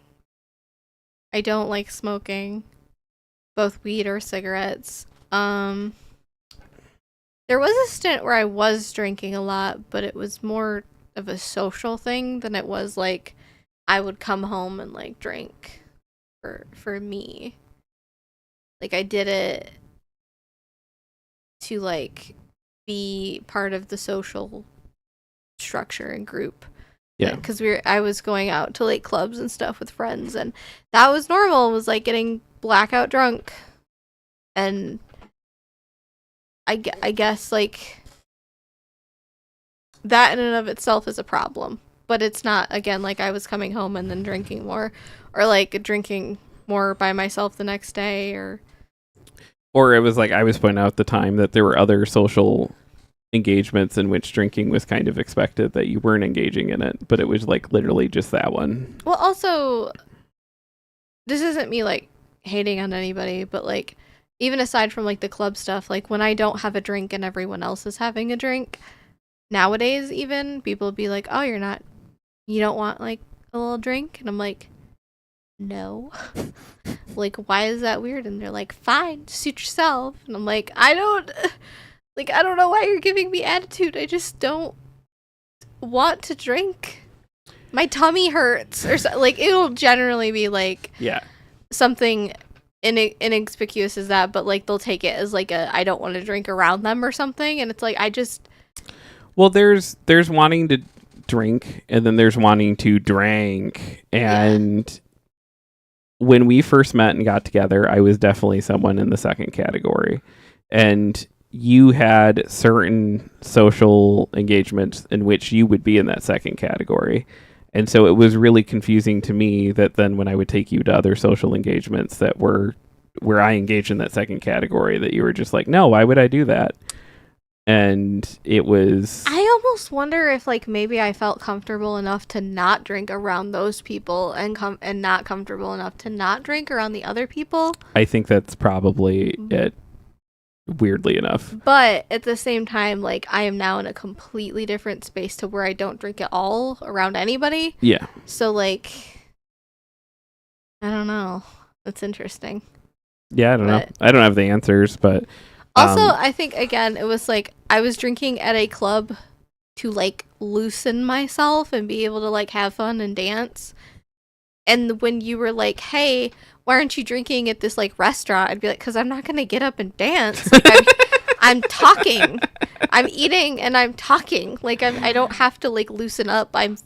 I don't like smoking, both weed or cigarettes. There was a stint where I was drinking a lot, but it was more of a social thing than it was like I would come home and like drink for me. Like, I did it to like be part of the social structure and group. Yeah, because I was going out to like clubs and stuff with friends, and that was normal. It was like getting blackout drunk, and I guess like that in and of itself is a problem. But it's not, again, like I was coming home and then drinking more, or like drinking more by myself the next day, or it was like I was pointing out at the time that there were other social engagements in which drinking was kind of expected, that you weren't engaging in it, but it was like literally just that one. Well, also, this isn't me like hating on anybody, but like even aside from like the club stuff, like when I don't have a drink and everyone else is having a drink nowadays, even people will be like, oh, you don't want like a little drink? And I'm like, no. Like, why is that weird? And they're like, fine, suit yourself. And I'm like, I don't know why you're giving me attitude. I just don't want to drink. My tummy hurts, or like it'll generally be like something inconspicuous as that, but like they'll take it as like I don't want to drink around them or something, and it's like well, there's wanting to drink, and then there's wanting to drink, and when we first met and got together, I was definitely someone in the second category, and you had certain social engagements in which you would be in that second category. And so it was really confusing to me that then when I would take you to other social engagements that were where I engaged in that second category, that you were just like, no, why would I do that? And it was... I almost wonder if like maybe I felt comfortable enough to not drink around those people and not comfortable enough to not drink around the other people. I think that's probably it, weirdly enough. But at the same time, like I am now in a completely different space to where I don't drink at all around anybody. Yeah. So like, I don't know. That's interesting. Yeah, I don't know. I don't have the answers, but... Also, I think, again, it was like I was drinking at a club to like loosen myself and be able to like have fun and dance. And when you were like, hey, why aren't you drinking at this like restaurant? I'd be like, because I'm not going to get up and dance. Like, I'm talking. I'm eating and I'm talking. Like, I don't have to like loosen up. I'm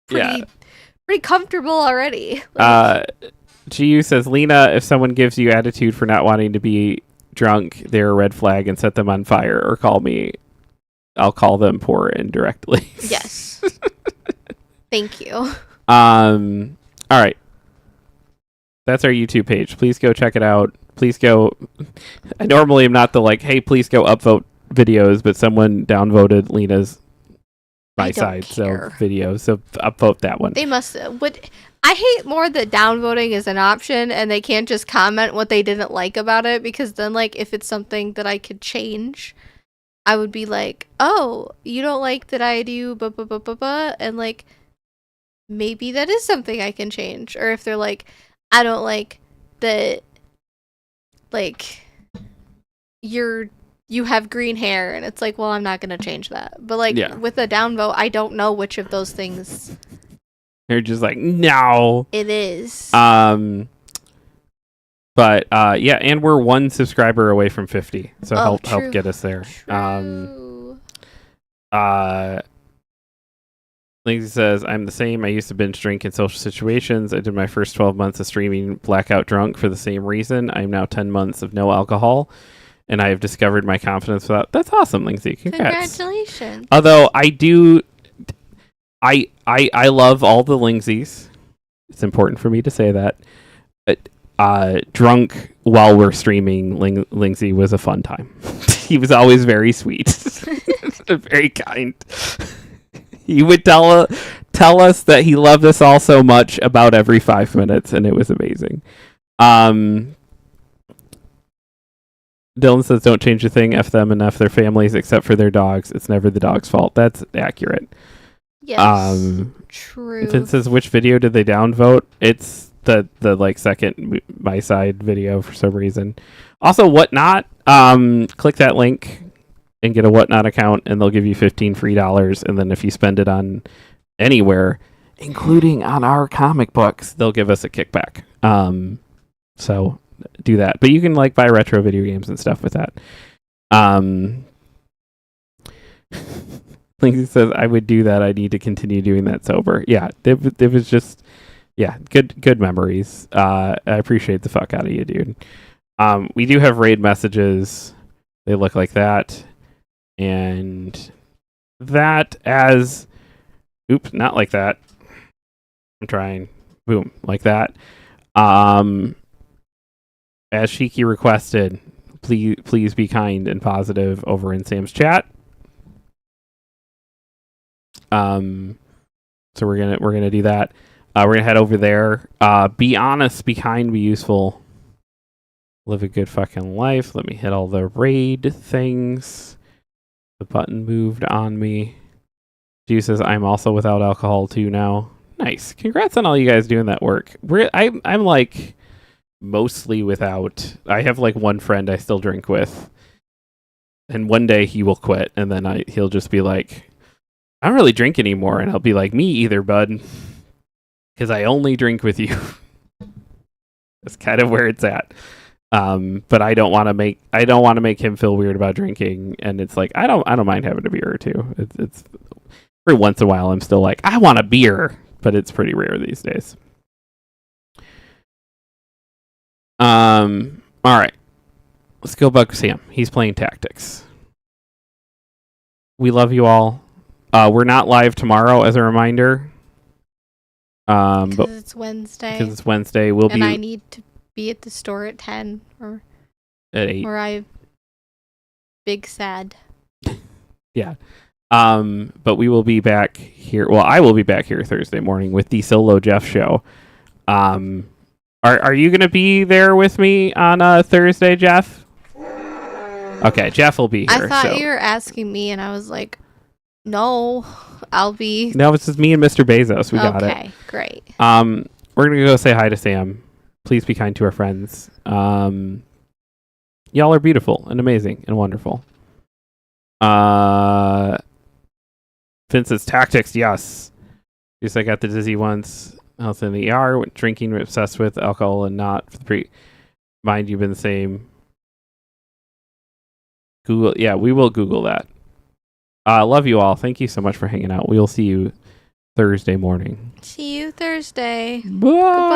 pretty comfortable already. GU says, Lena, if someone gives you attitude for not wanting to be drunk, they're a red flag and set them on fire, or call me. I'll call them poor indirectly. Yes. Thank you. All right. That's our YouTube page. Please go check it out. Please go. I normally am not the like, hey, please go upvote videos, but someone downvoted Lena's My Side video, so upvote that one. They must would. I hate more that downvoting is an option and they can't just comment what they didn't like about it, because then like if it's something that I could change, I would be like, oh, you don't like that I do blah blah blah blah blah, and like maybe that is something I can change. Or if they're like, I don't like that like you have green hair, and it's like, well, I'm not gonna change that. But like with a downvote, I don't know which of those things. They're just like, no. It is. But yeah, and we're one subscriber away from 50, so help get us there. True. Lindsay says, I'm the same. I used to binge drink in social situations. I did my first 12 months of streaming blackout drunk for the same reason. I'm now 10 months of no alcohol, and I have discovered my confidence without... That's awesome, Lindsay. Congrats. Congratulations. Although I do... I love all the Lingsies. It's important for me to say that. Drunk while we're streaming, Lingsy was a fun time. He was always very sweet. Very kind. He would tell us that he loved us all so much about every 5 minutes, and it was amazing. Dylan says, don't change a thing, F them and F their families, except for their dogs. It's never the dog's fault. That's accurate. Yes. True. Vince says, which video did they downvote? It's the like second My Side video for some reason. Also, Whatnot. Click that link and get a Whatnot account, and they'll give you $15 free. And then if you spend it on anywhere, including on our comic books, they'll give us a kickback. So do that. But you can like buy retro video games and stuff with that. Lindsay says, I would do that. I need to continue doing that sober. Yeah, it was just, good memories. I appreciate the fuck out of you, dude. We do have raid messages. They look like that. And that as, oops, not like that. I'm trying. Boom, like that. As Shiki requested, please be kind and positive over in Sam's chat. So we're gonna do that. We're gonna head over there. Be honest, be kind, be useful. Live a good fucking life. Let me hit all the raid things. The button moved on me. G says, I'm also without alcohol too now. Nice. Congrats on all you guys doing that work. I'm like mostly without. I have like one friend I still drink with, and one day he will quit, and then he'll just be like, I don't really drink anymore, and I'll be like, me either, bud, because I only drink with you. That's kind of where it's at. But I don't want to make him feel weird about drinking, and it's like I don't mind having a beer or two. It's every once in a while I'm still like, I want a beer, but it's pretty rare these days. All right, let's go bug Sam. He's playing Tactics. We love you all. We're not live tomorrow, as a reminder. But Because it's Wednesday. because it's Wednesday, we'll and I be need to be at the store at 10 or at 8. I big sad. Yeah. But we will be back here. Well, I will be back here Thursday morning with the Solo Jeff show. Are you going to be there with me on Thursday, Jeff? Okay, Jeff will be here. I thought you were asking me, and I was like, no, I'll be. No, it's just me and Mr. Bezos. We got it. Okay, great. We're going to go say hi to Sam. Please be kind to our friends. Y'all are beautiful and amazing and wonderful. Vince's tactics, yes. Yes, I got the dizzy once. I was in the ER, went drinking, obsessed with alcohol and not for the pre. Mind you, been the same. Google, yeah, we will Google that. Love you all. Thank you so much for hanging out. We will see you Thursday morning. See you Thursday. Bye.